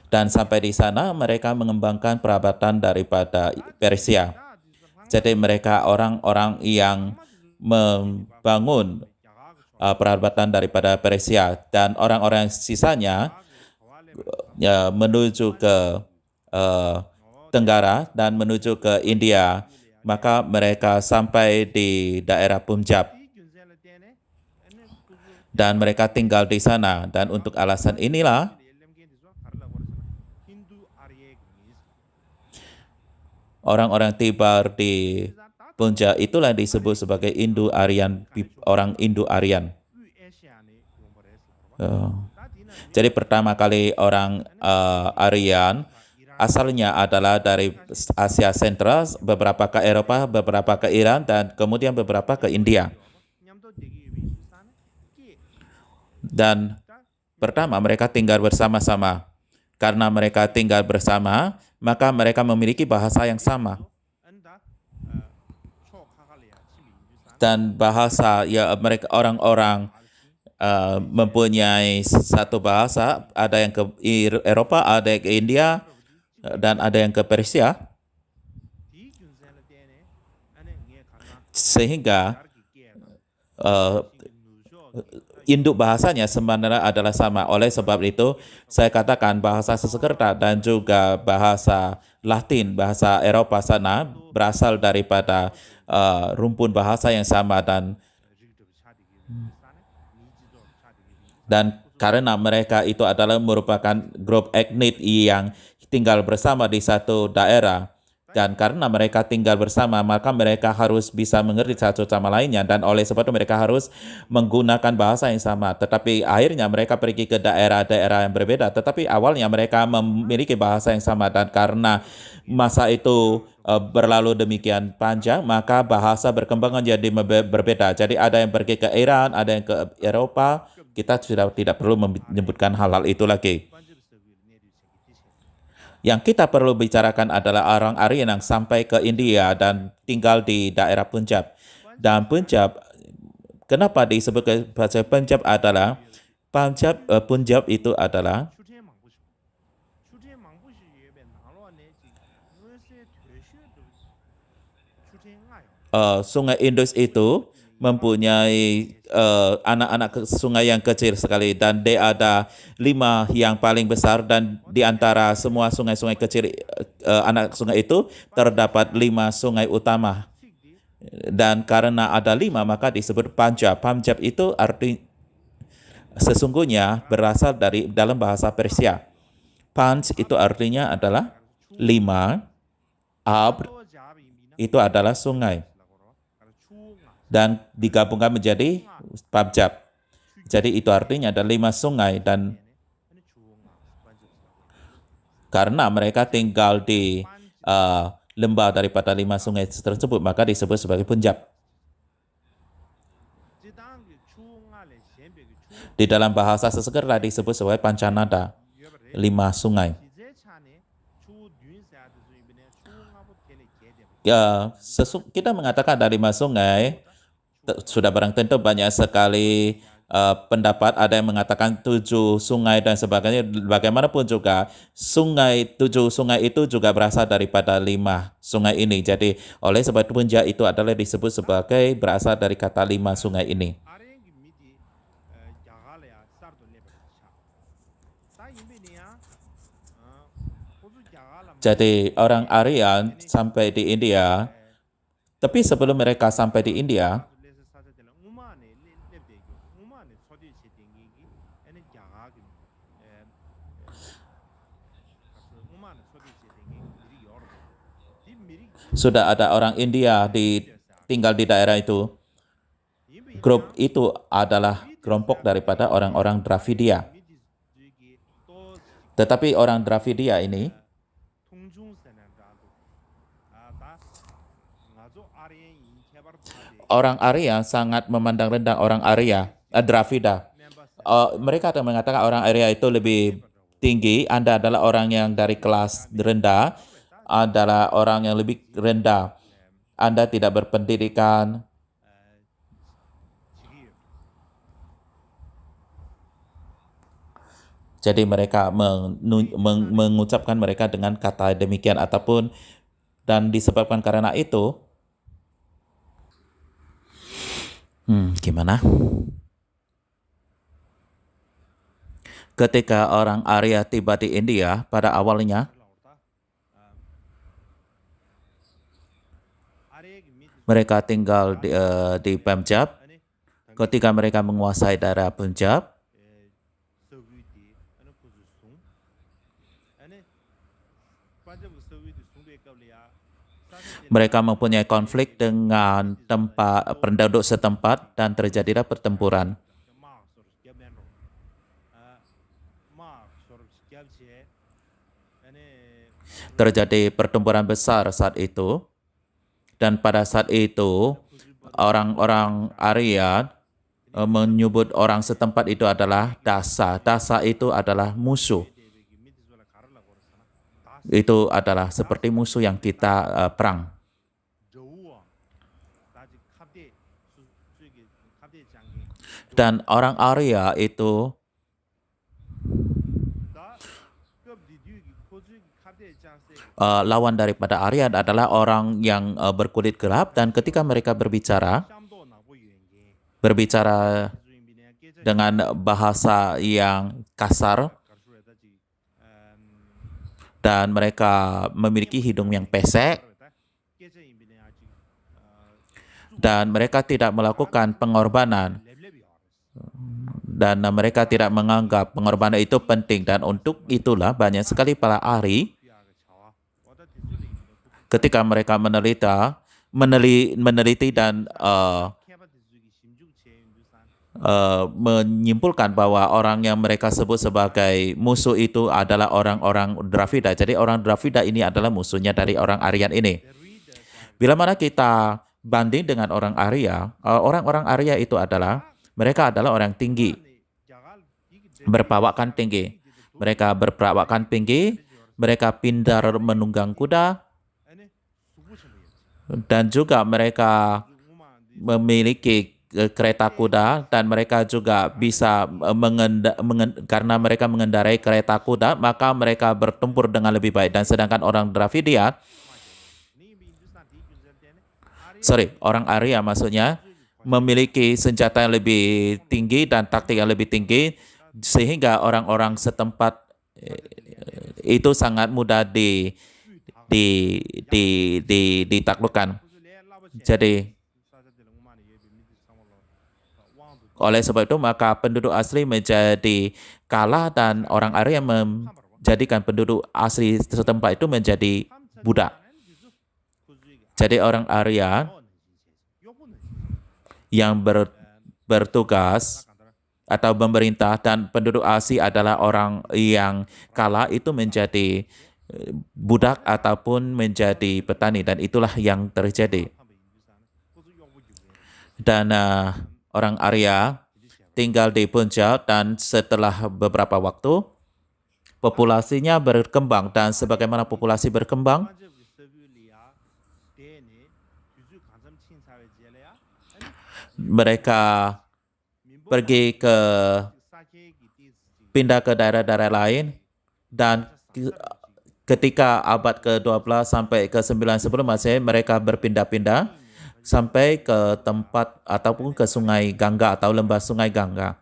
Dan sampai di sana mereka mengembangkan perabatan daripada Persia. Jadi mereka orang-orang yang membangun perabatan daripada Persia, dan orang-orang sisanya menuju ke Tenggara dan menuju ke India. Maka mereka sampai di daerah Punjab, dan mereka tinggal di sana. Dan untuk alasan inilah orang-orang Tibar di Punjab itulah disebut sebagai Indo-Aryan, orang Indo-Aryan. Jadi pertama kali orang Aryan asalnya adalah dari Asia Sentral, beberapa ke Eropa, beberapa ke Iran, dan kemudian beberapa ke India. Dan pertama mereka tinggal bersama-sama. Karena mereka tinggal bersama, maka mereka memiliki bahasa yang sama. Dan bahasa, ya, mereka orang-orang mempunyai satu bahasa. Ada yang ke Eropa, ada yang ke India, dan ada yang ke Persia. Sehingga induk bahasanya sebenarnya adalah sama. Oleh sebab itu, saya katakan bahasa Sanskerta dan juga bahasa Latin, bahasa Eropa sana berasal daripada rumpun bahasa yang sama dan karena mereka itu adalah merupakan grup etnik yang tinggal bersama di satu daerah. Dan karena mereka tinggal bersama, maka mereka harus bisa mengerti satu sama lainnya. Dan oleh sebab itu mereka harus menggunakan bahasa yang sama. Tetapi akhirnya mereka pergi ke daerah-daerah yang berbeda. Tetapi awalnya mereka memiliki bahasa yang sama. Dan karena masa itu berlalu demikian panjang, maka bahasa berkembang menjadi berbeda. Jadi ada yang pergi ke Iran, ada yang ke Eropa. Kita sudah tidak perlu menyebutkan hal-hal itu lagi. Yang kita perlu bicarakan adalah orang Aryan yang sampai ke India dan tinggal di daerah Punjab. Dan Punjab, kenapa disebut bahasa Punjab adalah Punjab itu adalah Sungai Indus itu mempunyai anak-anak sungai yang kecil sekali dan dia ada 5 yang paling besar dan di antara semua sungai-sungai kecil anak sungai itu terdapat 5 sungai utama dan karena ada 5 maka disebut Punjab. Punjab itu arti sesungguhnya berasal dari dalam bahasa Persia. Panj itu artinya adalah 5, Ab itu adalah sungai. Dan digabungkan menjadi Punjab. Jadi itu artinya ada 5 sungai dan karena mereka tinggal di lembah daripada 5 sungai tersebut maka disebut sebagai Punjab. Di dalam bahasa Sanskerta disebut sebagai Pancanada, 5 sungai. Kita mengatakan ada 5 sungai. Sudah barang tentu banyak sekali pendapat, ada yang mengatakan 7 sungai dan sebagainya. Bagaimanapun juga 7 sungai itu juga berasal daripada 5 sungai ini. Jadi oleh sebab itu Punjab itu adalah disebut sebagai berasal dari kata 5 sungai ini. Jadi orang Aryan sampai di India, tapi sebelum mereka sampai di India, sudah ada orang India tinggal di daerah itu. Grup itu adalah kelompok daripada orang-orang Dravidia. Tetapi orang Dravidia ini orang Arya sangat memandang rendah orang Dravida. Mereka akan mengatakan orang Arya itu lebih tinggi. Anda adalah orang yang dari kelas rendah, adalah orang yang lebih rendah. Anda tidak berpendidikan. Jadi mereka mengucapkan mereka dengan kata demikian ataupun dan disebabkan karena itu gimana? Ketika orang Arya tiba di India pada awalnya, mereka tinggal di Punjab. Ketika mereka menguasai daerah Punjab, mereka mempunyai konflik dengan penduduk setempat dan terjadilah pertempuran. Terjadi pertempuran besar saat itu dan pada saat itu orang-orang Arya menyebut orang setempat itu adalah Dasa. Dasa itu adalah musuh. Itu adalah seperti musuh yang kita perang. Dan orang Arya itu lawan daripada Arya adalah orang yang berkulit gelap dan ketika mereka berbicara dengan bahasa yang kasar dan mereka memiliki hidung yang pesek dan mereka tidak melakukan pengorbanan dan mereka tidak menganggap pengorbanan itu penting dan untuk itulah banyak sekali para ahli ketika mereka meneliti dan menyimpulkan bahwa orang yang mereka sebut sebagai musuh itu adalah orang-orang Dravida. Jadi orang Dravida ini adalah musuhnya dari orang Aryan ini. Bila mana kita banding dengan orang Arya, orang-orang Arya itu mereka adalah orang tinggi, berpawakan tinggi. Mereka berpawakan tinggi, mereka pintar menunggang kuda, dan juga mereka memiliki kereta kuda dan mereka juga bisa karena mereka mengendarai kereta kuda maka mereka bertempur dengan lebih baik dan sedangkan orang orang Arya maksudnya memiliki senjata yang lebih tinggi dan taktik yang lebih tinggi sehingga orang-orang setempat itu sangat mudah ditaklukkan. Jadi oleh sebab itu maka penduduk asli menjadi kalah dan orang Arya menjadikan penduduk asli setempat itu menjadi budak. Jadi orang Arya yang bertugas atau memerintah dan penduduk asli adalah orang yang kalah itu menjadi budak ataupun menjadi petani dan itulah yang terjadi. Dan orang Arya tinggal di Punjab dan setelah beberapa waktu populasinya berkembang dan sebagaimana populasi berkembang mereka pindah ke daerah-daerah lain dan ketika abad ke-12 sampai ke-9 sebelum Masehi mereka berpindah-pindah sampai ke tempat ataupun ke sungai Gangga atau lembah sungai Gangga.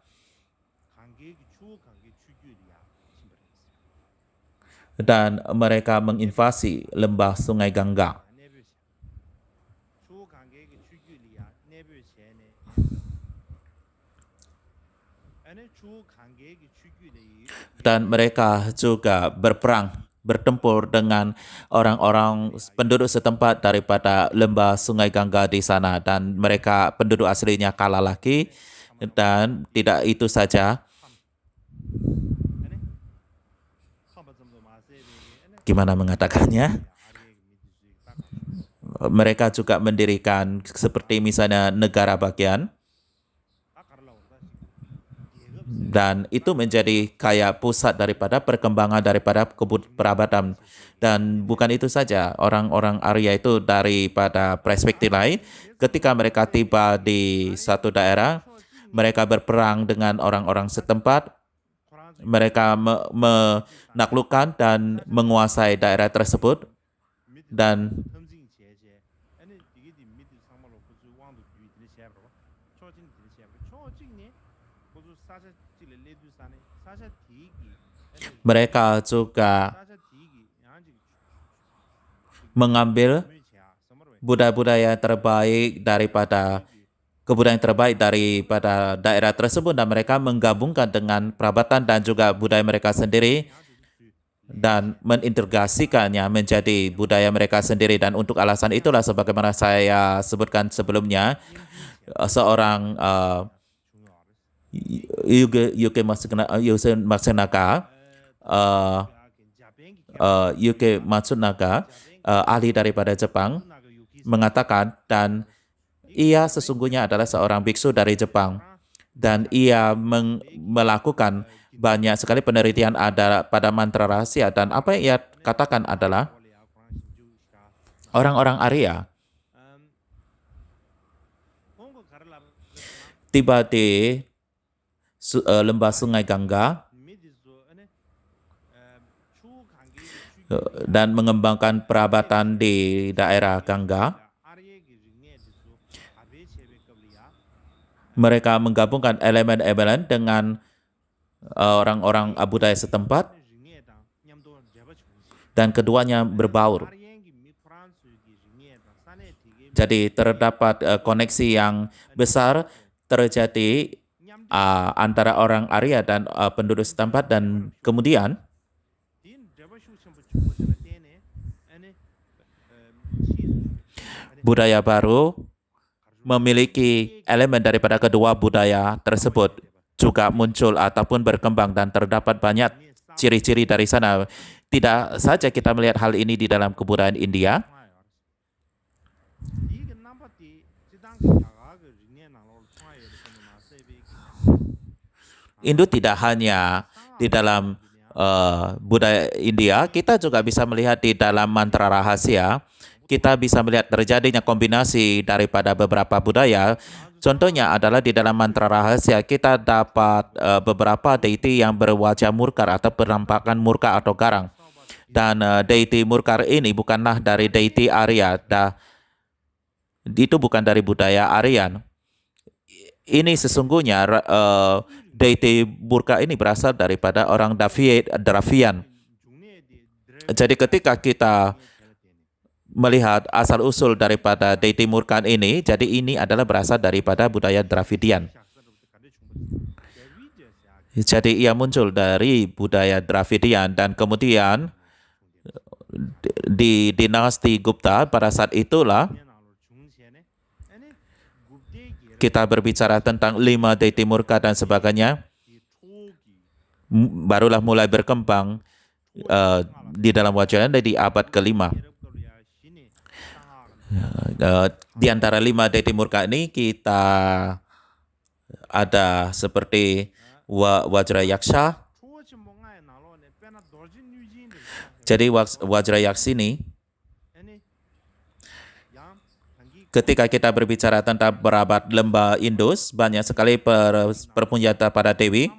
Dan mereka menginvasi lembah sungai Gangga. Dan mereka juga bertempur dengan orang-orang penduduk setempat daripada lembah sungai Gangga di sana dan mereka penduduk aslinya kalah lagi dan tidak itu saja. Gimana mengatakannya? Mereka juga mendirikan seperti misalnya negara bagian dan itu menjadi kayak pusat daripada perkembangan daripada peradaban. Dan bukan itu saja, orang-orang Arya itu daripada perspektif lain, ketika mereka tiba di satu daerah, mereka berperang dengan orang-orang setempat, mereka menaklukkan dan menguasai daerah tersebut, dan mereka juga mengambil budaya-budaya terbaik daripada kebudayaan terbaik daripada daerah tersebut dan mereka menggabungkan dengan perabatan dan juga budaya mereka sendiri dan mengintegrasikannya menjadi budaya mereka sendiri. Dan untuk alasan itulah sebagaimana saya sebutkan sebelumnya, seorang Yuki Matsunaga, ahli daripada Jepang, mengatakan dan ia sesungguhnya adalah seorang biksu dari Jepang dan ia melakukan banyak sekali penelitian pada mantra rahasia dan apa yang ia katakan adalah orang-orang Arya tiba di lembah sungai Gangga dan mengembangkan perabatan di daerah Gangga Mereka menggabungkan elemen-elemen dengan orang-orang budaya setempat dan keduanya berbaur. Jadi terdapat koneksi yang besar terjadi antara orang Arya dan penduduk setempat, dan kemudian budaya baru memiliki elemen daripada kedua budaya tersebut juga muncul ataupun berkembang, dan terdapat banyak ciri-ciri dari sana. Tidak saja kita melihat hal ini di dalam kebudayaan India, Hindu tidak hanya di dalam budaya India, kita juga bisa melihat di dalam mantra rahasia. Kita bisa melihat terjadinya kombinasi daripada beberapa budaya. Contohnya adalah di dalam mantra rahasia kita dapat beberapa deity yang berwajah murkar atau penampakan murka atau garang. Dan deity murkar ini bukanlah dari deity Arya. Itu bukan dari budaya Aryan. Ini sesungguhnya deity murka ini berasal daripada orang Dravidian. Jadi ketika kita melihat asal-usul daripada deity murkan ini, jadi ini adalah berasal daripada budaya Dravidian. Jadi ia muncul dari budaya Dravidian, dan kemudian di dinasti Gupta pada saat itulah kita berbicara tentang 5 deity murka dan sebagainya, barulah mulai berkembang di dalam wajah di abad ke-5. Di antara 5 deity murka ini kita ada seperti Wajrayaksha. Jadi Wajrayaksha ini, ketika kita berbicara tentang perabot lembah Indus, banyak sekali perpunjata para dewi.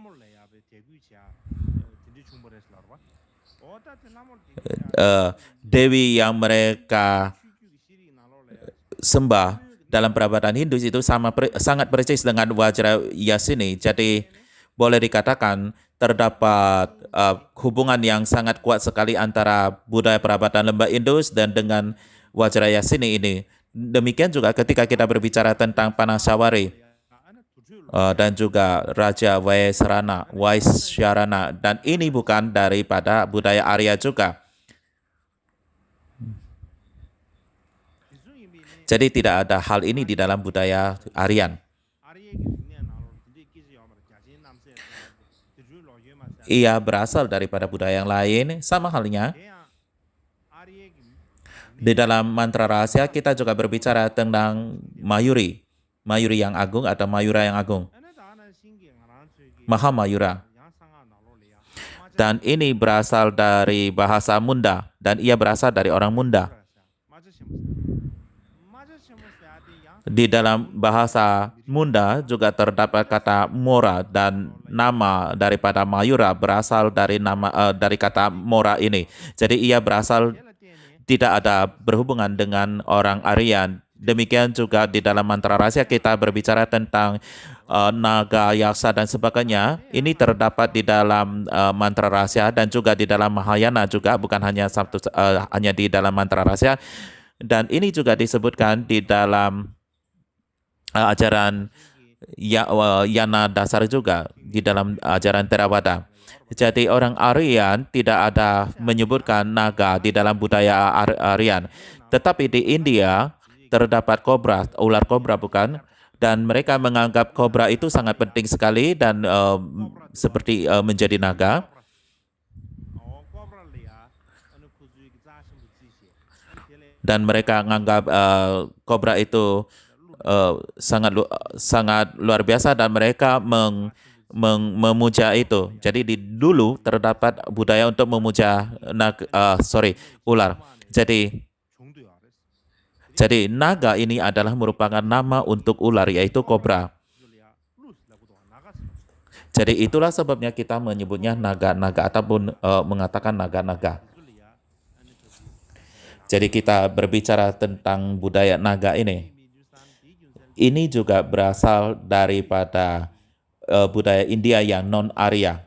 Dewi yang mereka sembah dalam perabatan Hindu itu sangat persis dengan Wajrayaksha ini. Jadi boleh dikatakan terdapat hubungan yang sangat kuat sekali antara budaya perabatan lembah Indus dan dengan Wajrayaksha ini. Demikian juga ketika kita berbicara tentang Panasawari dan juga Raja Waisyarana, dan ini bukan daripada budaya Arya juga. Jadi tidak ada hal ini di dalam budaya Aryan. Ia berasal daripada budaya yang lain. Sama halnya di dalam mantra rahasia kita juga berbicara tentang Mayuri, Mayuri yang agung atau Mayura yang agung, Maha Mayura. Dan ini berasal dari bahasa Munda, dan ia berasal dari orang Munda. Di dalam bahasa Munda juga terdapat kata Mora, dan nama daripada Mayura berasal dari dari kata Mora ini. Jadi ia berasal tidak ada berhubungan dengan orang Aryan. Demikian juga di dalam mantra rahasia kita berbicara tentang naga, yaksa dan sebagainya. Ini terdapat di dalam mantra rahasia dan juga di dalam Mahayana juga, bukan hanya hanya di dalam mantra rahasia. Dan ini juga disebutkan di dalam ajaran Yana dasar juga, di dalam ajaran Theravada. Jadi orang Aryan tidak ada menyebutkan naga di dalam budaya Aryan. Tetapi di India terdapat kobra, ular kobra bukan? Dan mereka menganggap kobra itu sangat penting sekali dan seperti menjadi naga. Dan mereka menganggap kobra itu sangat luar biasa, dan mereka memuja itu. Jadi dulu terdapat budaya untuk memuja ular. Jadi naga ini adalah merupakan nama untuk ular, yaitu kobra. Jadi itulah sebabnya kita menyebutnya naga-naga ataupun mengatakan naga-naga. Jadi kita berbicara tentang budaya naga ini. ini juga berasal daripada budaya India yang non-Arya,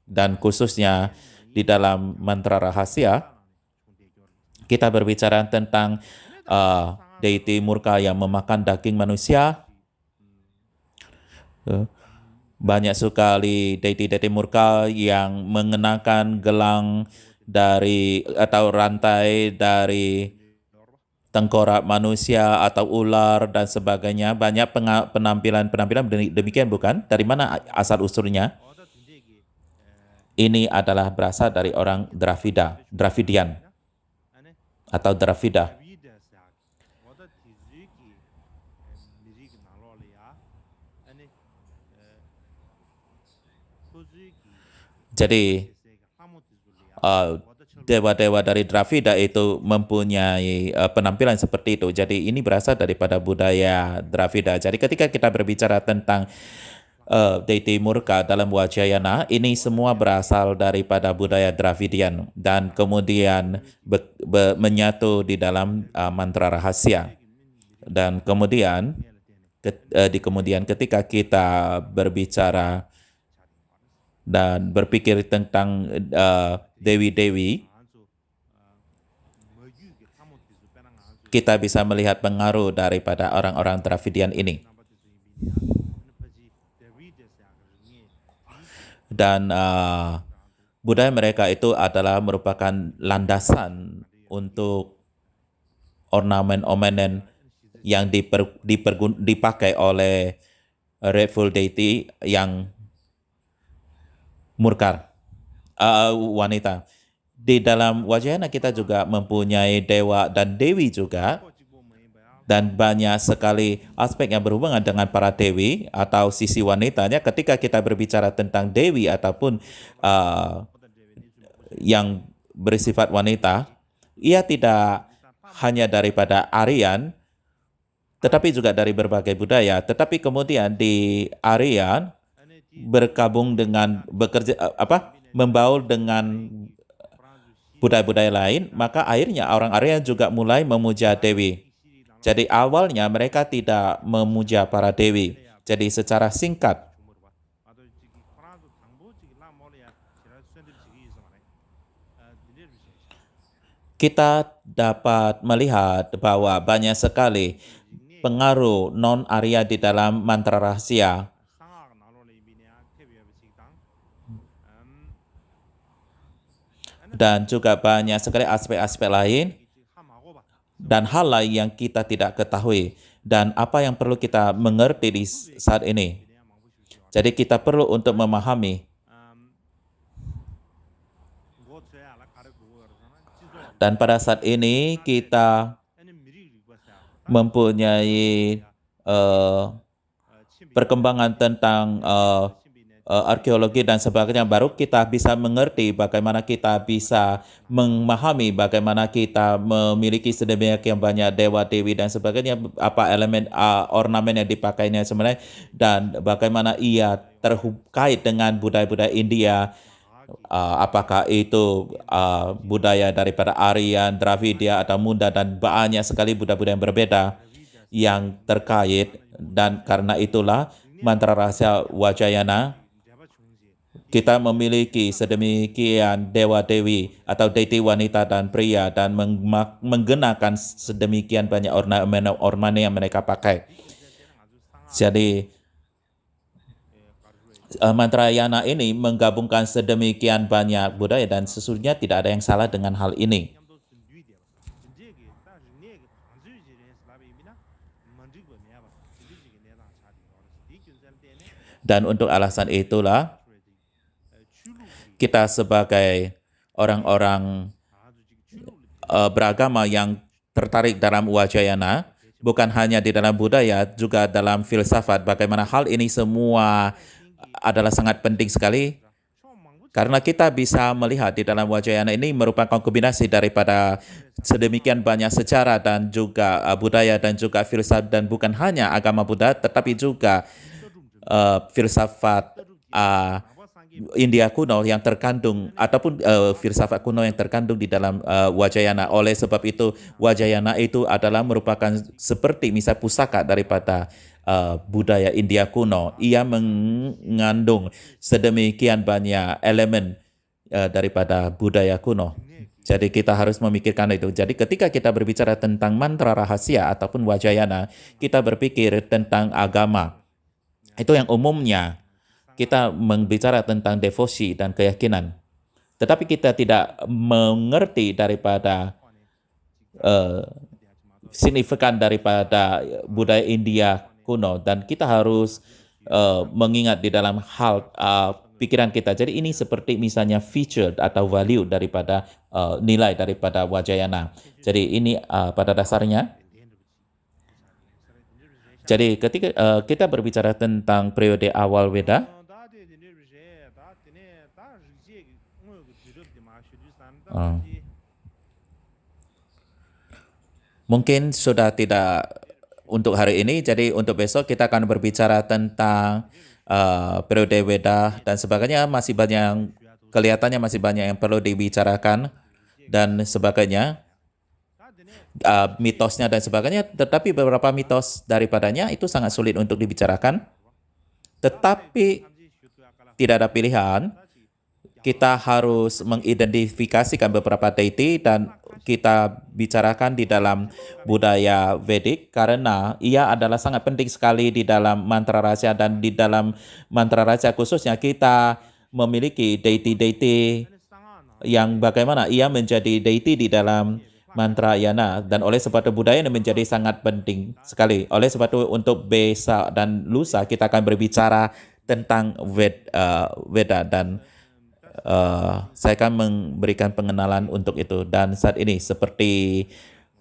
dan khususnya di dalam mantra rahasia kita berbicara tentang deity murka yang memakan daging manusia. Banyak sekali deity murka yang mengenakan gelang dari atau rantai dari tengkorak manusia atau ular dan sebagainya. Banyak penampilan demikian, bukan? Dari mana asal usulnya? Ini adalah berasal dari orang Dravidian atau Dravida. Jadi dewa-dewa dari Dravida itu mempunyai penampilan seperti itu. Jadi ini berasal daripada budaya Dravida. Jadi ketika kita berbicara tentang deity murka dalam Vajrayana, ini semua berasal daripada budaya Dravidian dan kemudian menyatu di dalam mantra rahasia. Dan kemudian ketika kita berbicara dan berpikir tentang dewi-dewi, kita bisa melihat pengaruh daripada orang-orang Dravidian ini. Dan budaya mereka itu adalah merupakan landasan untuk ornamen-ornamen yang dipakai oleh rightful deity yang murka, wanita. Di dalam Vajrayana kita juga mempunyai dewa dan dewi juga, dan banyak sekali aspek yang berhubungan dengan para dewi atau sisi wanitanya. Ketika kita berbicara tentang dewi ataupun yang bersifat wanita, ia tidak hanya daripada Aryan, tetapi juga dari berbagai budaya. Tetapi kemudian di Aryan bergabung dengan membaur dengan budaya-budaya lain, maka akhirnya orang Arya juga mulai memuja dewi. Jadi awalnya mereka tidak memuja para dewi. Jadi secara singkat, kita dapat melihat bahwa banyak sekali pengaruh non-Arya di dalam mantra rahasia. Dan juga banyak sekali aspek-aspek lain dan hal lain yang kita tidak ketahui, dan apa yang perlu kita mengerti di saat ini. Jadi kita perlu untuk memahami dan pada saat ini kita mempunyai perkembangan tentang arkeologi dan sebagainya, baru kita bisa mengerti bagaimana kita bisa memahami bagaimana kita memiliki sedemikian banyak dewa dewi dan sebagainya, apa elemen ornamen yang dipakainya sebenarnya, dan bagaimana ia terkait dengan budaya-budaya India, apakah itu budaya daripada Aryan, Dravidia atau Munda, dan banyak sekali budaya-budaya yang berbeda yang terkait. Dan karena itulah mantra rahasia Vajrayana, kita memiliki sedemikian dewa-dewi atau deity wanita dan pria, dan menggunakan sedemikian banyak ornamen yang mereka pakai. Jadi mantra yana ini menggabungkan sedemikian banyak budaya, dan sesungguhnya tidak ada yang salah dengan hal ini. Dan untuk alasan itulah kita sebagai orang-orang beragama yang tertarik dalam Vajrayana, bukan hanya di dalam budaya, juga dalam filsafat, bagaimana hal ini semua adalah sangat penting sekali. Karena kita bisa melihat di dalam Vajrayana ini merupakan kombinasi daripada sedemikian banyak sejarah dan juga budaya dan juga filsafat, dan bukan hanya agama Buddha tetapi juga filsafat India kuno yang terkandung ataupun filsafat kuno yang terkandung di dalam Wajayana. Oleh sebab itu Wajayana itu adalah merupakan seperti misal pusaka daripada budaya India kuno. Ia mengandung sedemikian banyak elemen daripada budaya kuno. Jadi kita harus memikirkan itu. Jadi ketika kita berbicara tentang mantra rahasia ataupun Wajayana, kita berpikir tentang agama. Itu yang umumnya kita berbicara tentang devosi dan keyakinan. Tetapi kita tidak mengerti daripada signifikan daripada budaya India kuno, dan kita harus mengingat di dalam hal pikiran kita. Jadi ini seperti misalnya feature atau value daripada nilai daripada Wajayana. Jadi ini pada dasarnya. Jadi ketika kita berbicara tentang periode awal Weda, mungkin sudah tidak untuk hari ini. Jadi untuk besok kita akan berbicara tentang periode Weda dan sebagainya. Masih banyak, kelihatannya masih banyak yang perlu dibicarakan dan sebagainya, mitosnya dan sebagainya. Tetapi beberapa mitos daripadanya itu sangat sulit untuk dibicarakan. Tetapi tidak ada pilihan. Kita harus mengidentifikasikan beberapa deity dan kita bicarakan di dalam budaya Vedic karena ia adalah sangat penting sekali di dalam mantra rahasia, dan di dalam mantra rahasia khususnya kita memiliki deity-deity yang bagaimana ia menjadi deity di dalam mantra yana, dan oleh sebab itu budaya ini menjadi sangat penting sekali. Oleh sebab itu untuk besok dan lusa kita akan berbicara tentang Veda dan saya akan memberikan pengenalan untuk itu. Dan saat ini seperti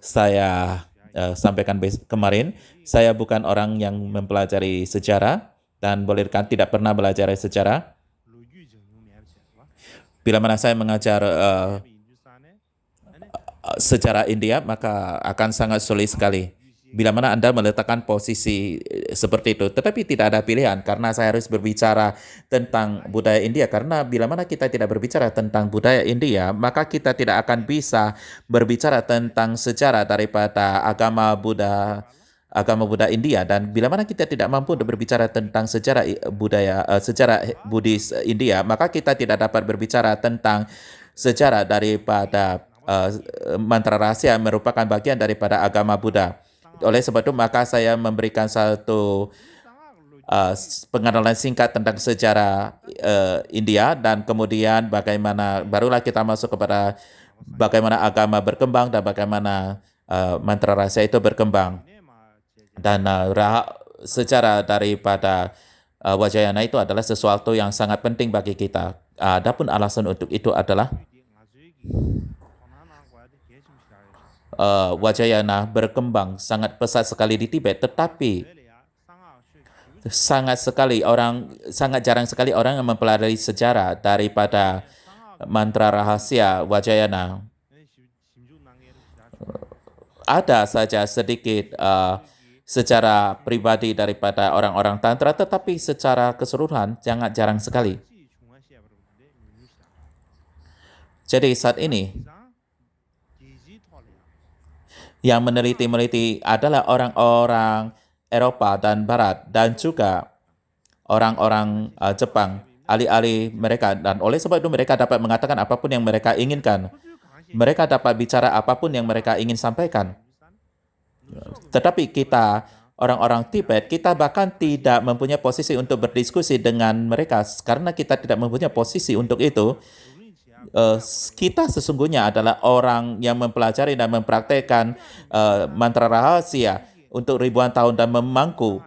saya sampaikan kemarin, saya bukan orang yang mempelajari sejarah dan boleh dikatakan tidak pernah belajar sejarah. Bila mana saya mengajar sejarah India, maka akan sangat sulit sekali. Bila mana Anda meletakkan posisi seperti itu. Tetapi tidak ada pilihan karena saya harus berbicara tentang budaya India. Karena bila mana kita tidak berbicara tentang budaya India, maka kita tidak akan bisa berbicara tentang sejarah daripada agama Buddha India. Dan bila mana kita tidak mampu untuk berbicara tentang sejarah Buddhis India, maka kita tidak dapat berbicara tentang sejarah daripada mantra rahasia yang merupakan bagian daripada agama Buddha. Oleh sebab itu maka saya memberikan satu pengenalan singkat tentang sejarah India, dan kemudian bagaimana barulah kita masuk kepada bagaimana agama berkembang dan bagaimana mantra rahasia itu berkembang. Dan sejarah daripada Wajayana itu adalah sesuatu yang sangat penting bagi kita. Adapun alasan untuk itu adalah Wajayana berkembang sangat pesat sekali di Tibet, tetapi sangat jarang sekali orang yang mempelajari sejarah daripada mantra rahasia Wajayana. Ada saja sedikit secara pribadi daripada orang-orang Tantra, tetapi secara keseluruhan sangat jarang sekali. Jadi saat ini yang meneliti adalah orang-orang Eropa dan Barat dan juga orang-orang Jepang, ahli-ahli mereka. Dan oleh sebab itu mereka dapat mengatakan apapun yang mereka inginkan. Mereka dapat bicara apapun yang mereka ingin sampaikan. Tetapi kita, orang-orang Tibet, kita bahkan tidak mempunyai posisi untuk berdiskusi dengan mereka karena kita tidak mempunyai posisi untuk itu. Kita sesungguhnya adalah orang yang mempelajari dan mempraktekkan mantra rahasia untuk ribuan tahun dan memangku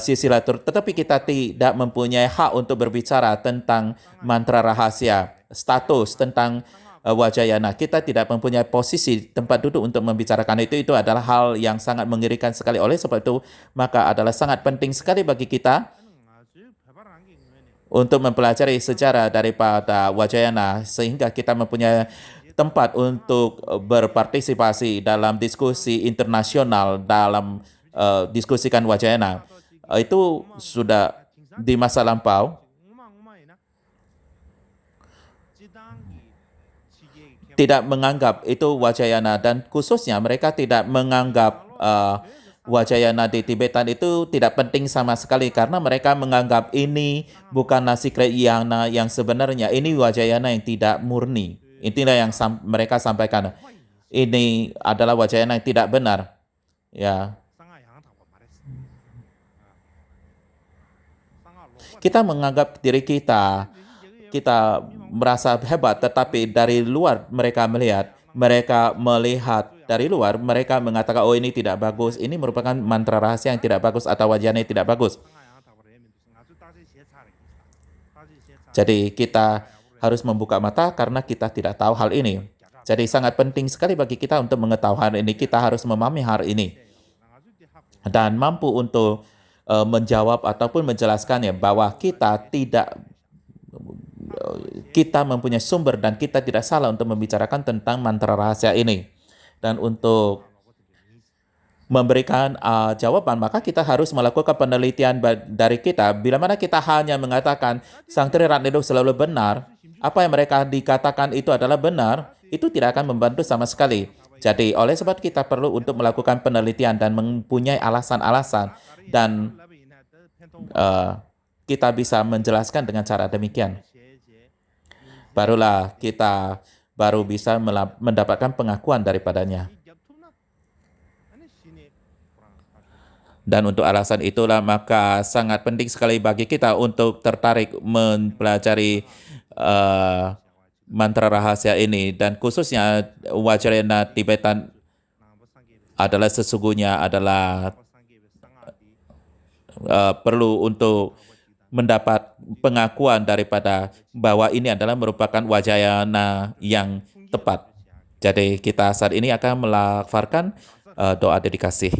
silsilah turut, tetapi kita tidak mempunyai hak untuk berbicara tentang mantra rahasia, status tentang Wajayana. Kita tidak mempunyai posisi tempat duduk untuk membicarakan itu. Itu adalah hal yang sangat mengerikan sekali. Oleh sebab itu maka adalah sangat penting sekali bagi kita untuk mempelajari sejarah daripada Wajayana sehingga kita mempunyai tempat untuk berpartisipasi dalam diskusi internasional dalam diskusikan Wajayana. Itu sudah di masa lampau. tidak menganggap itu Wajayana, dan khususnya mereka tidak menganggap Wajayana di Tibetan itu tidak penting sama sekali karena mereka menganggap ini bukanlah secret yana yang sebenarnya, ini Wajayana yang tidak murni. Inilah yang mereka sampaikan. Ini adalah Wajayana yang tidak benar. Ya, kita menganggap diri kita merasa hebat, tetapi dari luar mereka melihat dari luar, mereka mengatakan, oh ini tidak bagus, ini merupakan mantra rahasia yang tidak bagus atau Wajayana yang tidak bagus. Jadi kita harus membuka mata karena kita tidak tahu hal ini. Jadi sangat penting sekali bagi kita untuk mengetahui hal ini. Kita harus memahami hal ini dan mampu untuk menjawab ataupun menjelaskannya bahwa kita mempunyai sumber dan kita tidak salah untuk membicarakan tentang mantra rahasia ini. Dan untuk memberikan jawaban, maka kita harus melakukan penelitian dari kita. Bila mana kita hanya mengatakan Sang Tri Ratna itu selalu benar, apa yang mereka dikatakan itu adalah benar, itu tidak akan membantu sama sekali. Jadi oleh sebab kita perlu untuk melakukan penelitian dan mempunyai alasan-alasan, dan kita bisa menjelaskan dengan cara demikian. Barulah kita baru bisa mendapatkan pengakuan daripadanya. Dan untuk alasan itulah maka sangat penting sekali bagi kita untuk tertarik mempelajari mantra rahasia ini, dan khususnya Vajrayana Tibetan adalah sesungguhnya adalah perlu untuk mendapat pengakuan daripada bahwa ini adalah merupakan Wajayana yang tepat. Jadi kita saat ini akan melafalkan doa dedikasi.